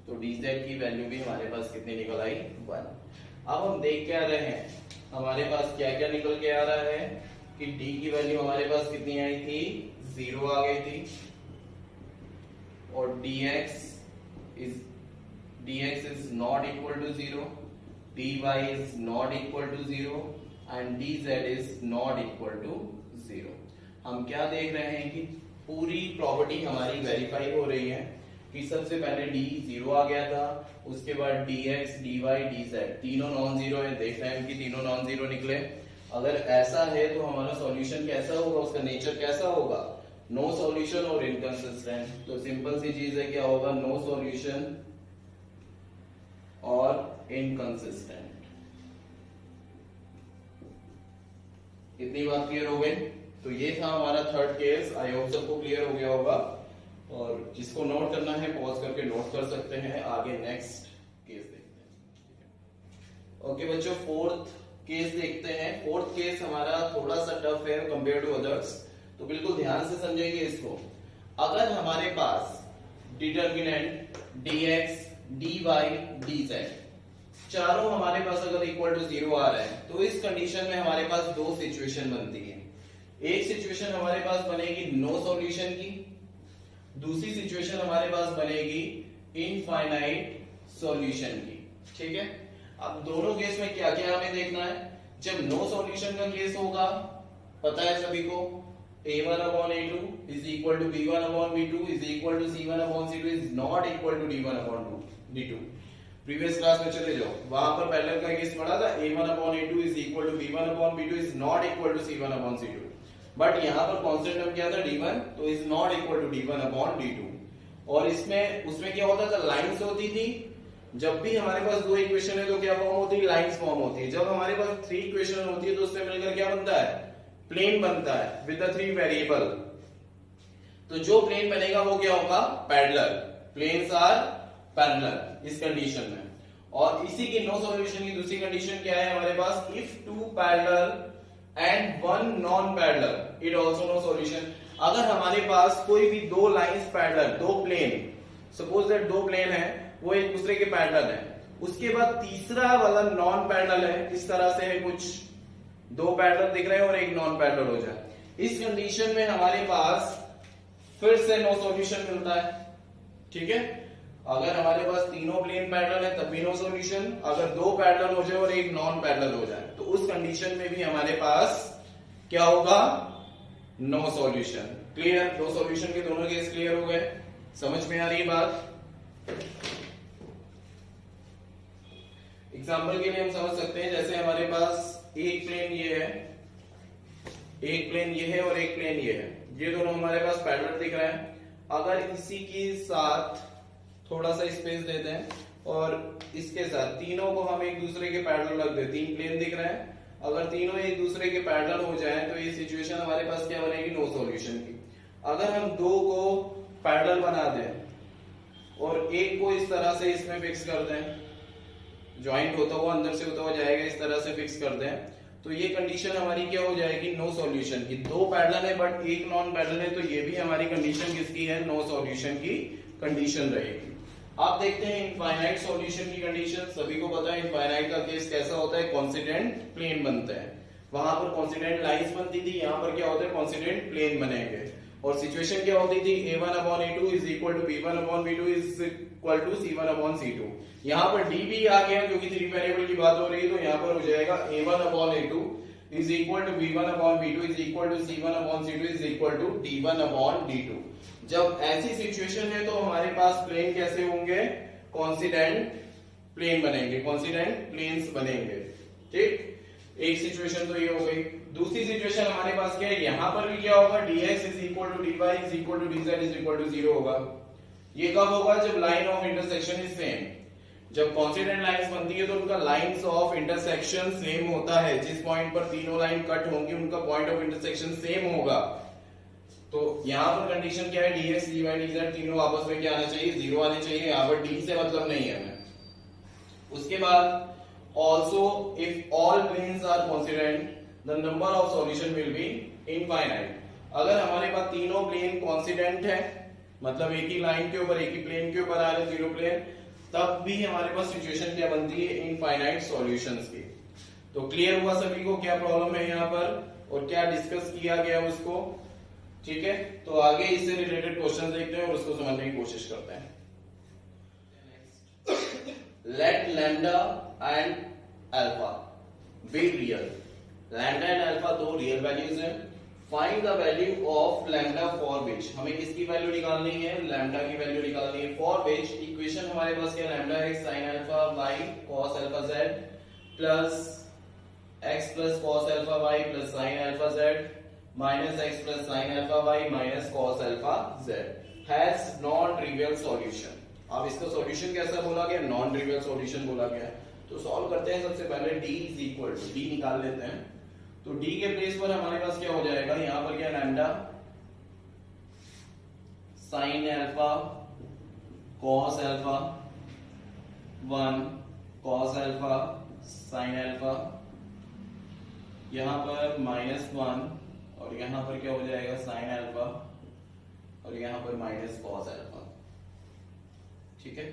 तो dz की वैल्यू भी हमारे पास कितनी निकल आई 1. अब हम देख क्या रहे हैं, हमारे पास क्या क्या निकल के आ रहा है कि d की वैल्यू हमारे पास कितनी आई थी 0 आ गई थी, और dx is not equal to 0, dy is not equal to 0 and dz is not equal to 0. हम क्या देख रहे हैं कि पूरी प्रॉपर्टी हमारी वेरीफाई हो रही है कि सबसे पहले d 0 आ गया था, उसके बाद dx dy dz तीनों नॉन जीरो है. देख रहे हैं कि तीनों नॉन जीरो निकले. अगर ऐसा है तो हमारा सॉल्यूशन कैसा होगा, उसका नेचर कैसा होगा, नो सॉल्यूशन और इनकंसिस्टेंट. तो सिंपल सी चीज है, क्या होगा नो सॉल्यूशन और इनकंसिस्टेंट. इतनी बात क्लियर हो गई. तो ये था हमारा थर्ड केस. आई होप सबको क्लियर हो गया होगा, और जिसको नोट करना है पॉज करके नोट कर सकते हैं. आगे नेक्स्ट केस देखते हैं. ओके बच्चों, फोर्थ केस देखते हैं. फोर्थ केस हमारा थोड़ा सा टफ है कंपेयर टू अदर्स, तो बिल्कुल ध्यान से समझेंगे इसको. अगर हमारे पास डिटर्मिनेंट dx dy dz चारों हमारे पास अगर इक्वल टू 0 आ रहे हैं, तो इस कंडीशन में हमारे पास दो सिचुएशन बनती है. एक सिचुएशन हमारे पास बनेगी नो सॉल्यूशन की, दूसरी सिचुएशन हमारे पास बनेगी इनफाइनाइट सॉल्यूशन की. ठीक है. अब दोनों केस में क्या क्या हमें देखना है. जब नो सॉल्यूशन का केस होगा, पता है सभी को, a1 upon a2 is equal to b1 upon b2 is equal to c1 upon c2 is not equal to d1 upon d2. Previous class में चले जाओ, वहां पर पैरेलल का केस पढ़ा था, a1 upon a2 is equal to b1 upon b2 is not equal to c1 upon c2. But यहाँ पर कांस्टेंट टर्म क्या था d1, तो is not equal to d1 upon d2. और इसमें उसमें क्या होता था, लाइंस होती थी. जब भी हमारे पास दो इक्वेशन है तो क्या फॉर्म होती है, लाइंस फॉर्म होती है. जब हमारे पास थ्री इक्वेशन होती है तो उससे मिलकर क्या बनता है, प्लेन बनता है विद द थ्री वेरिएबल. तो जो प्लेन बनेगा वो क्या होगा, पैरेलल. प्लेन्स आर पैरेलल इस कंडीशन में. और इसी की नो सॉल्यूशन की दूसरी कंडीशन क्या है हमारे पास, if two parallel and one non parallel it also no solution. अगर हमारे पास कोई भी दो लाइंस पैरेलल, दो प्लेन, सपोज दैट दो प्लेन है वो एक दूसरे के पैरेलल है, उसके बाद तीसरा वाला नॉन पैरेलल है, इस तरह से है, कुछ दो पैरेलल दिख रहे हैं और एक नॉन पैरेलल हो जाए, इस कंडीशन में हमारे पास फिर से नो सॉल्यूशन मिलता है. ठीक है. अगर हमारे पास तीनों प्लेन पैरेलल है तब भी नो सॉल्यूशन, अगर दो पैरेलल हो जाए और एक नॉन पैरेलल हो जाए तो उस कंडीशन में भी हमारे पास क्या होगा, नो सॉल्यूशन. क्लियर. दो सॉल्यूशन के दोनों केस क्लियर हो गए. समझ में आ रही बात. एग्जाम्पल के लिए हम समझ सकते हैं, जैसे हमारे पास एक प्लेन ये है, एक प्लेन ये है और एक प्लेन ये है, ये दोनों हमारे पास पैरेलल दिख रहे हैं। अगर इसी के साथ थोड़ा सा स्पेस दे दें और इसके साथ तीनों को हम एक दूसरे के पैरेलल रख दें, तीन प्लेन दिख रहे हैं, अगर तीनों एक दूसरे के पैरेलल हो जाएं तो ये सिचुएशन हमारे पास क्या बनेगी, नो सॉल्यूशन की। अगर हम दो को पैरेलल बना दें और एक को इस तरह से इसमें फिक्स कर दें, ज्वाइंट होता हुआ अंदर से होता हुआ जाएगा, इस तरह से फिक्स कर दें, तो ये कंडीशन हमारी क्या हो जाएगी, नो सॉल्यूशन की। दो पैरेलल है बट एक नॉन पैरेलल है, तो ये भी हमारी कंडीशन किसकी है, नो सॉल्यूशन की कंडीशन रहेगी। आप देखते हैं इनफाइनाइट सॉल्यूशन की कंडीशन, सभी को पता है इनफाइनाइट का केस कैसा होता है, कॉन्सिडेंट प्लेन बनते हैं। वहां पर कॉन्सिडेंट लाइंस बनती थी, यहाँ पर क्या होता है, कॉन्सिडेंट प्लेन बनेंगे। और सिचुएशन क्या होती थी, a1/a2 is equal to b1/b2 is equal to c1/c2। यहाँ पर d भी आ गया क्योंकि 3 वेरिएबल की बात हो रही है, तो यहाँ पर हो जाएगा a1/a2 is equal to b1/b2 is equal to c1/c2 is equal to d1/d2। जब ऐसी सिचुएशन है तो हमारे पास प्लेन कैसे होंगे, कॉन्सिडेंट प्लेन बनेंगे, कॉन्सिडेंट प्लेन्स बनेंगे। ठीक, एक सिचुएशन तो ये हो गई। दूसरी सिचुएशन हमारे पास क्या है, यहां पर भी क्या होगा, dx is equal to dy is equal to dz is equal to 0 होगा। ये कब होगा, जब line of intersection is same. जब कॉन्सिडेंट लाइंस बनती है तो उनका लाइंस ऑफ इंटरसेक्शन सेम होता है, जिस पॉइंट पर तीनों लाइन कट होंगी उनका पॉइंट ऑफ इंटरसेक्शन सेम होगा। तो यहाँ पर कंडीशन क्या है, dx dy dz तीनों आपस में क्या आना चाहिए, 0 आने चाहिए। यहाँ पर d से मतलब नहीं है हमें। उसके बाद also if all planes are consonant the number of solution will be infinite। अगर हमारे पास तीनों प्लेन कॉन्सिडेंट है, मतलब एक ही लाइन के ऊपर एक ही प्लेन के ऊपर आ रहे जीरो प्लेन, तब भी हमारे पास सिचुएशन क्या बनती है, इनफाइनाइट सॉल्यूशंस की। तो क्लियर हुआ सभी को क्या प्रॉब्लम है यहाँ पर और क्या डिस्कस किया गया उसको। ठीक है, तो आगे इससे रिलेटेड क्वेश्चन देखते हैं और उसको समझने की कोशिश करते हैं। Let lambda and alpha be real. Lambda and alpha दो रियल वैल्यूज हैं। Find the value of lambda for which, हमें किसकी वैल्यू निकालनी है, लैम्डा की वैल्यू निकालनी है। फॉर विच इक्वेशन हमारे पास क्या, लैम्डा है sin alpha y cos alpha z plus x plus cos alpha y plus sin alpha z minus x plus sin alpha y minus cos alpha z has non trivial solution. अब इसका solution कैसा बोला गया, non trivial solution बोला गया। तो solve करते हैं। सबसे पहले d is equal to, d निकाल लेते हैं। तो d के प्लेस पर हमारे पास क्या हो जाएगा, यहां पर क्या, lambda sin alpha cos alpha 1 cos alpha sin alpha, यहां पर -1 और यहां पर क्या हो जाएगा sin अल्फा और यहां पर माइनस cos अल्फा। ठीक है,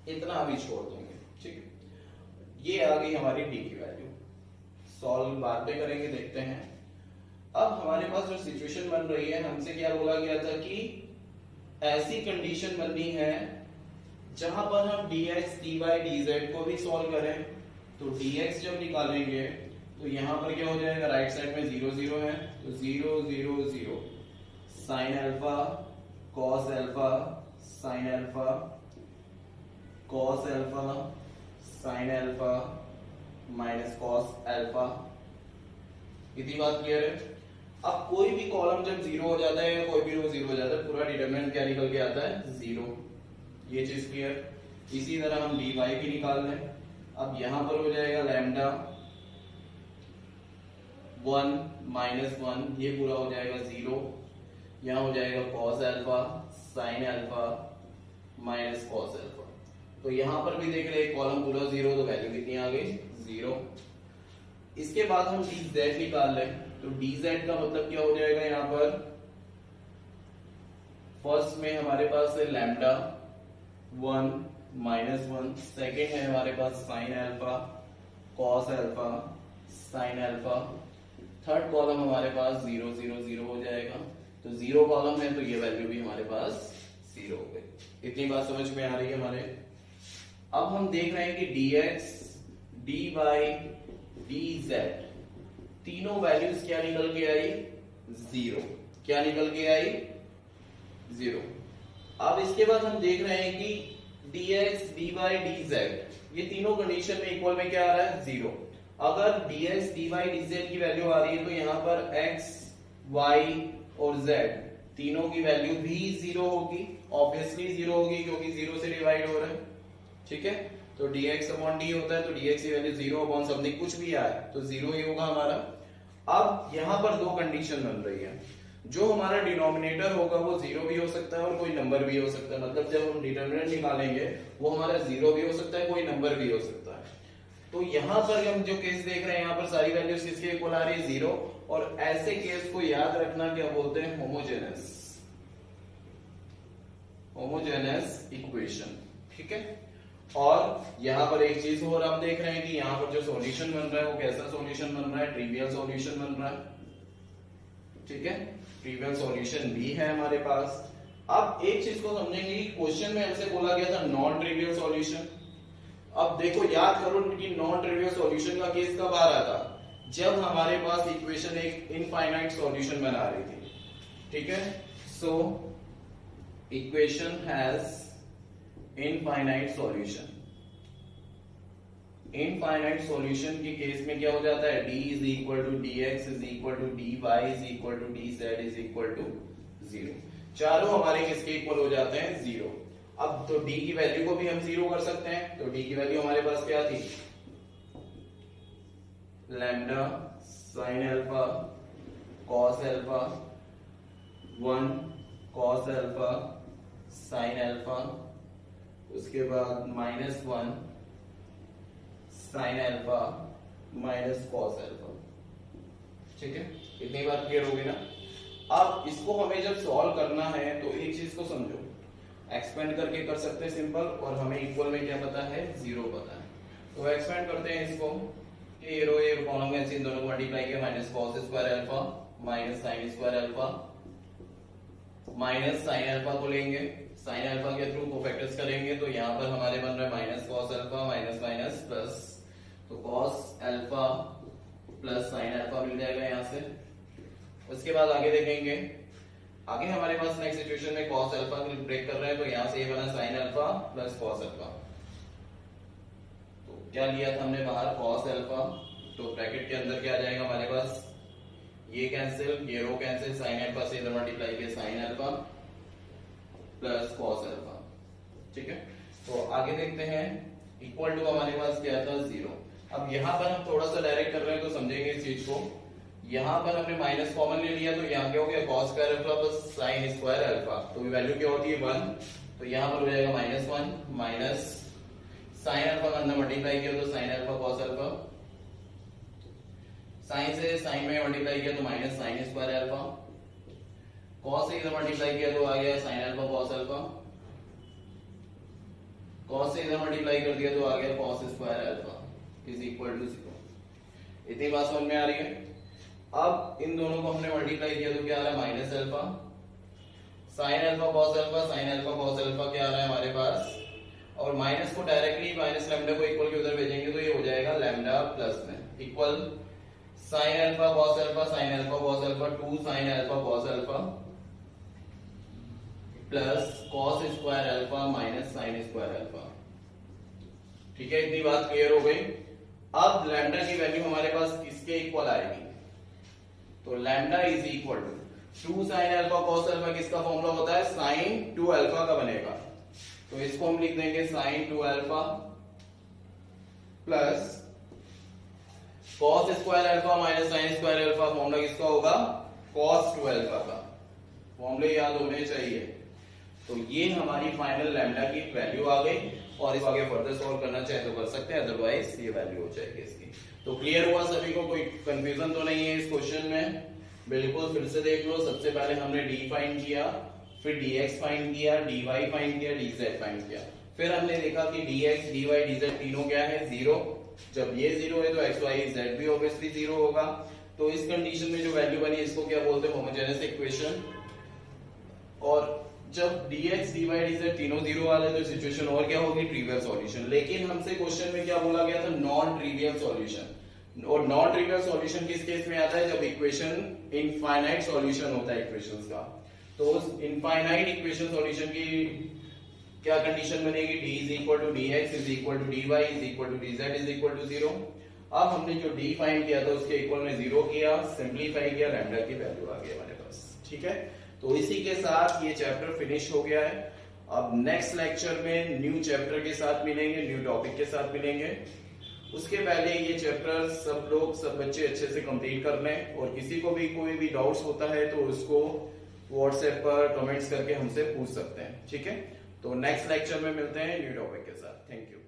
इतना अभी छोड़ देंगे। ठीक है, ये आ गई हमारी d की वैल्यू। सॉल्व बाद में करेंगे, देखते हैं। अब हमारे पास जो सिचुएशन बन रही है, हमसे क्या बोला गया था कि ऐसी कंडीशन बननी है जहां पर हम dx dy dz को भी सॉल्व करें। तो dx जब निकालेंगे तो यहां पर क्या हो जाएगा, राइट साइड में 0 0 है, तो 0 0 0 sin alpha cos alpha sin alpha cos alpha sin alpha minus cos alpha. इतनी बात क्लियर है। अब कोई भी कॉलम जब 0 हो जाता है या कोई भी रो 0 हो जाता है, पूरा डिटरमिनेंट क्या निकल के आता है, 0। ये चीज क्लियर। इसी तरह हम dy भी निकाल लें। अब यहां पर हो जाएगा लैम्डा 1 -1, ये पूरा हो जाएगा 0। यहां हो जाएगा cos alpha sin alpha minus cos alpha. तो यहां पर भी देख रहे हैं कॉलम पूरा 0, तो वैल्यू कितनी आ गई, 0। इसके बाद हम dz निकाल लें। तो dz का मतलब क्या हो जाएगा, यहां पर फर्स्ट में हमारे पास है लैम्डा 1 -1, सेकेंड है हमारे पास sin alpha cos alpha sin alpha, third column हमारे पास 0 0 0 हो जाएगा। तो 0 कॉलम है तो ये वैल्यू भी हमारे पास 0 हो गई। इतनी बात समझ में आ रही है हमारे। अब हम देख रहे हैं कि dx dy dz तीनों वैल्यूज क्या निकल के आई, 0। क्या निकल के आई, 0। अब इसके बाद हम देख रहे हैं कि dx dy dz, ये तीनों कंडीशन में इक्वल में क्या आ रहा है? 0। अगर dx dy dz की वैल्यू आ रही है तो यहाँ पर x y और z तीनों की वैल्यू भी 0 होगी, ऑब्वियसली 0 होगी क्योंकि 0 से डिवाइड हो रहा है। ठीक है, तो dx अपॉन d होता है, तो dx की वैल्यू 0 अपॉन समथिंग कुछ भी आए तो 0 ही होगा हमारा। अब यहाँ पर दो कंडीशन बन रही है, जो हमारा डिनोमिनेटर होगा वो 0 भी हो सकता है और कोई नंबर भी हो सकता है। मतलब जब हम डिटरमिनेंट निकालेंगे वो हमारा 0 भी हो सकता है, कोई नंबर भी हो सकता है। तो यहाँ पर हम जो केस देख रहे हैं, यहाँ पर सारी वैल्यूज किसके इक्वल आ रही है? 0। और ऐसे केस को याद रखना क्या बोलते हैं? Homogeneous equation. ठीक है, और यहाँ पर एक चीज और हम देख रहे हैं कि यहाँ पर जो सॉल्यूशन बन रहा है वो कैसा सॉल्यूशन बन रहा है? ट्रिवियल सॉल्यूशन बन रहा है। ठीक है, ट्रिवियल सॉल्यूशन भी है हमारे पास। अब एक चीज को समझेंगे कि क्वेश्चन में हमसे बोला गया था नॉन ट्रिवियल सॉल्यूशन। अब देखो, याद करो कि नॉन ट्रिवियल सॉल्यूशन का केस कब आ रहा था? जब हमारे पास इक्वेशन एक इनफाइनाइट सॉल्यूशन बना रही थी। ठीक है, so equation has infinite solution. Infinite solution के केस में क्या हो जाता है? d is equal to dx is equal to dy is equal to dz is equal to 0। चारों हमारे किसके इक्वल हो जाते हैं? 0। अब तो d की वैल्यू को भी हम 0 कर सकते हैं, तो d की वैल्यू हमारे पास क्या थी? Lambda sign alpha cos alpha 1 cos alpha sine alpha, उसके बाद -1 sine alpha minus cos alpha. ठीक है, इतनी बात क्लियर होगी ना? अब इसको हमें जब सॉल्व करना है तो एक चीज को समझो, एक्सपेंड करके कर सकते हैं सिंपल, और हमें इक्वल में क्या पता है? 0 पता है। तो एक्सपेंड करते हैं इसको, ये रो ये कॉलम में इन दोनों को मल्टीप्लाई किया, minus cos square alpha minus sine square alpha, minus sine alpha को लेंगे, साइन अल्फा के थ्रू कोफैक्टर्स करेंगे, तो यहाँ पर हमारे बन रहा है minus cos alpha minus minus plus, तो cos alpha plus sine alpha मिल जाएगा यहाँ से। उसके बाद आगे देखेंगे, आगे हमारे पास नेक्स्ट सिचुएशन में कॉस अल्फा ब्रेक कर रहे हैं, तो यहाँ से ये बना sine alpha plus cos alpha. तो क्या लिया था हमने बाहर? कॉस अल्फा, तो ब्रैकेट के अंदर क्या आ जाएगा हमारे पास? ये कैंसिल, ये रो कैंसिल, साइन अल्फा से इधर मल्टीप्लाई किया sign alpha plus cos alpha. ठीक है, तो आगे देखते हैं, इक्वल टू हमारे पास क्या था? 0। अब यहाँ पर हम थोड़ा सा डायरेक्ट कर रहे हैं तो समझेंगे इस चीज को। यहाँ पर हमने माइनस कॉमन ले लिया, तो यहाँ क्या हो गया? Cos square alpha plus sign square alpha, तो वैल्यू क्या होती है? 1। तो यहाँ पर हो जाएगा -1 माइनस साइन अल्फा का अंदर मल्टीप्लाई किया तो sine alpha cos alpha, sine से साइन में मल्टीप्लाई किया तो minus sine square alpha, cos से इधर मल्टीप्लाई किया तो आ गया sine alpha cos alpha, cos से इधर मल्टीप्लाई कर दिया तो आ गया cos square alpha is equal to 0। इतनी बात समझ में आ रही है? अब इन दोनों को हमने मल्टीप्लाई किया तो क्या आ रहा है? Minus alpha sign alpha cos alpha, sign alpha cos alpha क्या आ रहा है हमारे पास? और माइनस को डायरेक्टली माइनस लैम्डा को इक्वल के उधर भेजेंगे तो ये हो जाएगा लैम्डा प्लस में equal sign alpha cos alpha, sign alpha cos alpha 2 sine alpha cos alpha plus cos square alpha minus sine square alpha. ठीक है, इतनी बात क्लियर हो गई। अब लैम्डा की वैल्यू हमारे पास किसके इक्वल आएगी? तो lambda is equal to 2 sine alpha cos alpha, किसका फॉर्मूला होता है? साइन 2 अल्फा का बनेगा, तो इसको हम लिख देंगे sine 2 alpha plus cos square alpha minus sine square alpha, formula किसका होगा? कॉस 2 अल्फा का। फॉर्मूले याद होने चाहिए। तो ये हमारी फाइनल लैम्डा की वैल्यू आ गई, और इसको आगे फर्दर सॉल्व करना चाहे तो कर सकते हैं, अदरवाइज ये वैल्यू हो जाएगी इसकी। तो क्लियर हुआ सभी को? कोई कंफ्यूजन तो नहीं है इस क्वेश्चन में? बिल्कुल फिर से देख लो। सबसे पहले हमने d फाइंड किया, फिर dx फाइंड किया, dy फाइंड किया, dz फाइंड किया, फिर हमने देखा कि dx dy dz तीनों क्या है? 0। जब ये 0 है तो x y z भी ऑब्वियसली 0 होगा। तो इस कंडीशन में जो वैल्यू बनी इसको क्या बोलते हैं? Homogeneous equation. और जब dx dy dz तीनों 0 वाले तो सिचुएशन और क्या होगी? Trivial solution. लेकिन हमसे क्वेश्चन में क्या बोला गया था? Non trivial solution. और नॉन ट्रिवियल सॉल्यूशन किस केस में आता है? जब इक्वेशन इनफाइनाइट सॉल्यूशन होता है इक्वेशंस का। तो उस इनफाइनाइट इक्वेशन सॉल्यूशन की क्या कंडीशन बनेगी, D is equal to D X is equal to D Y is equal to D Z is equal to 0। अब हमने जो डी फाइंड किया था उसके इक्वल में 0 किया, सिंप्लीफाई किया, लैम्डा की वैल्यू आ गई हमारे पास। ठीक है, तो इसी के साथ ये चैप्टर फिनिश हो गया है। अब नेक्स्ट लेक्चर में न्यू चैप्टर के साथ मिलेंगे, न्यू टॉपिक के साथ मिलेंगे। उसके पहले ये चैप्टर सब बच्चे अच्छे से कंप्लीट कर लें, और किसी को भी कोई भी डाउट्स होता है तो उसको व्हाट्सएप पर कमेंट्स करके हमसे पूछ सकते हैं। ठीक है, तो नेक्स्ट लेक्चर में मिलते हैं न्यू टॉपिक के साथ। Thank you.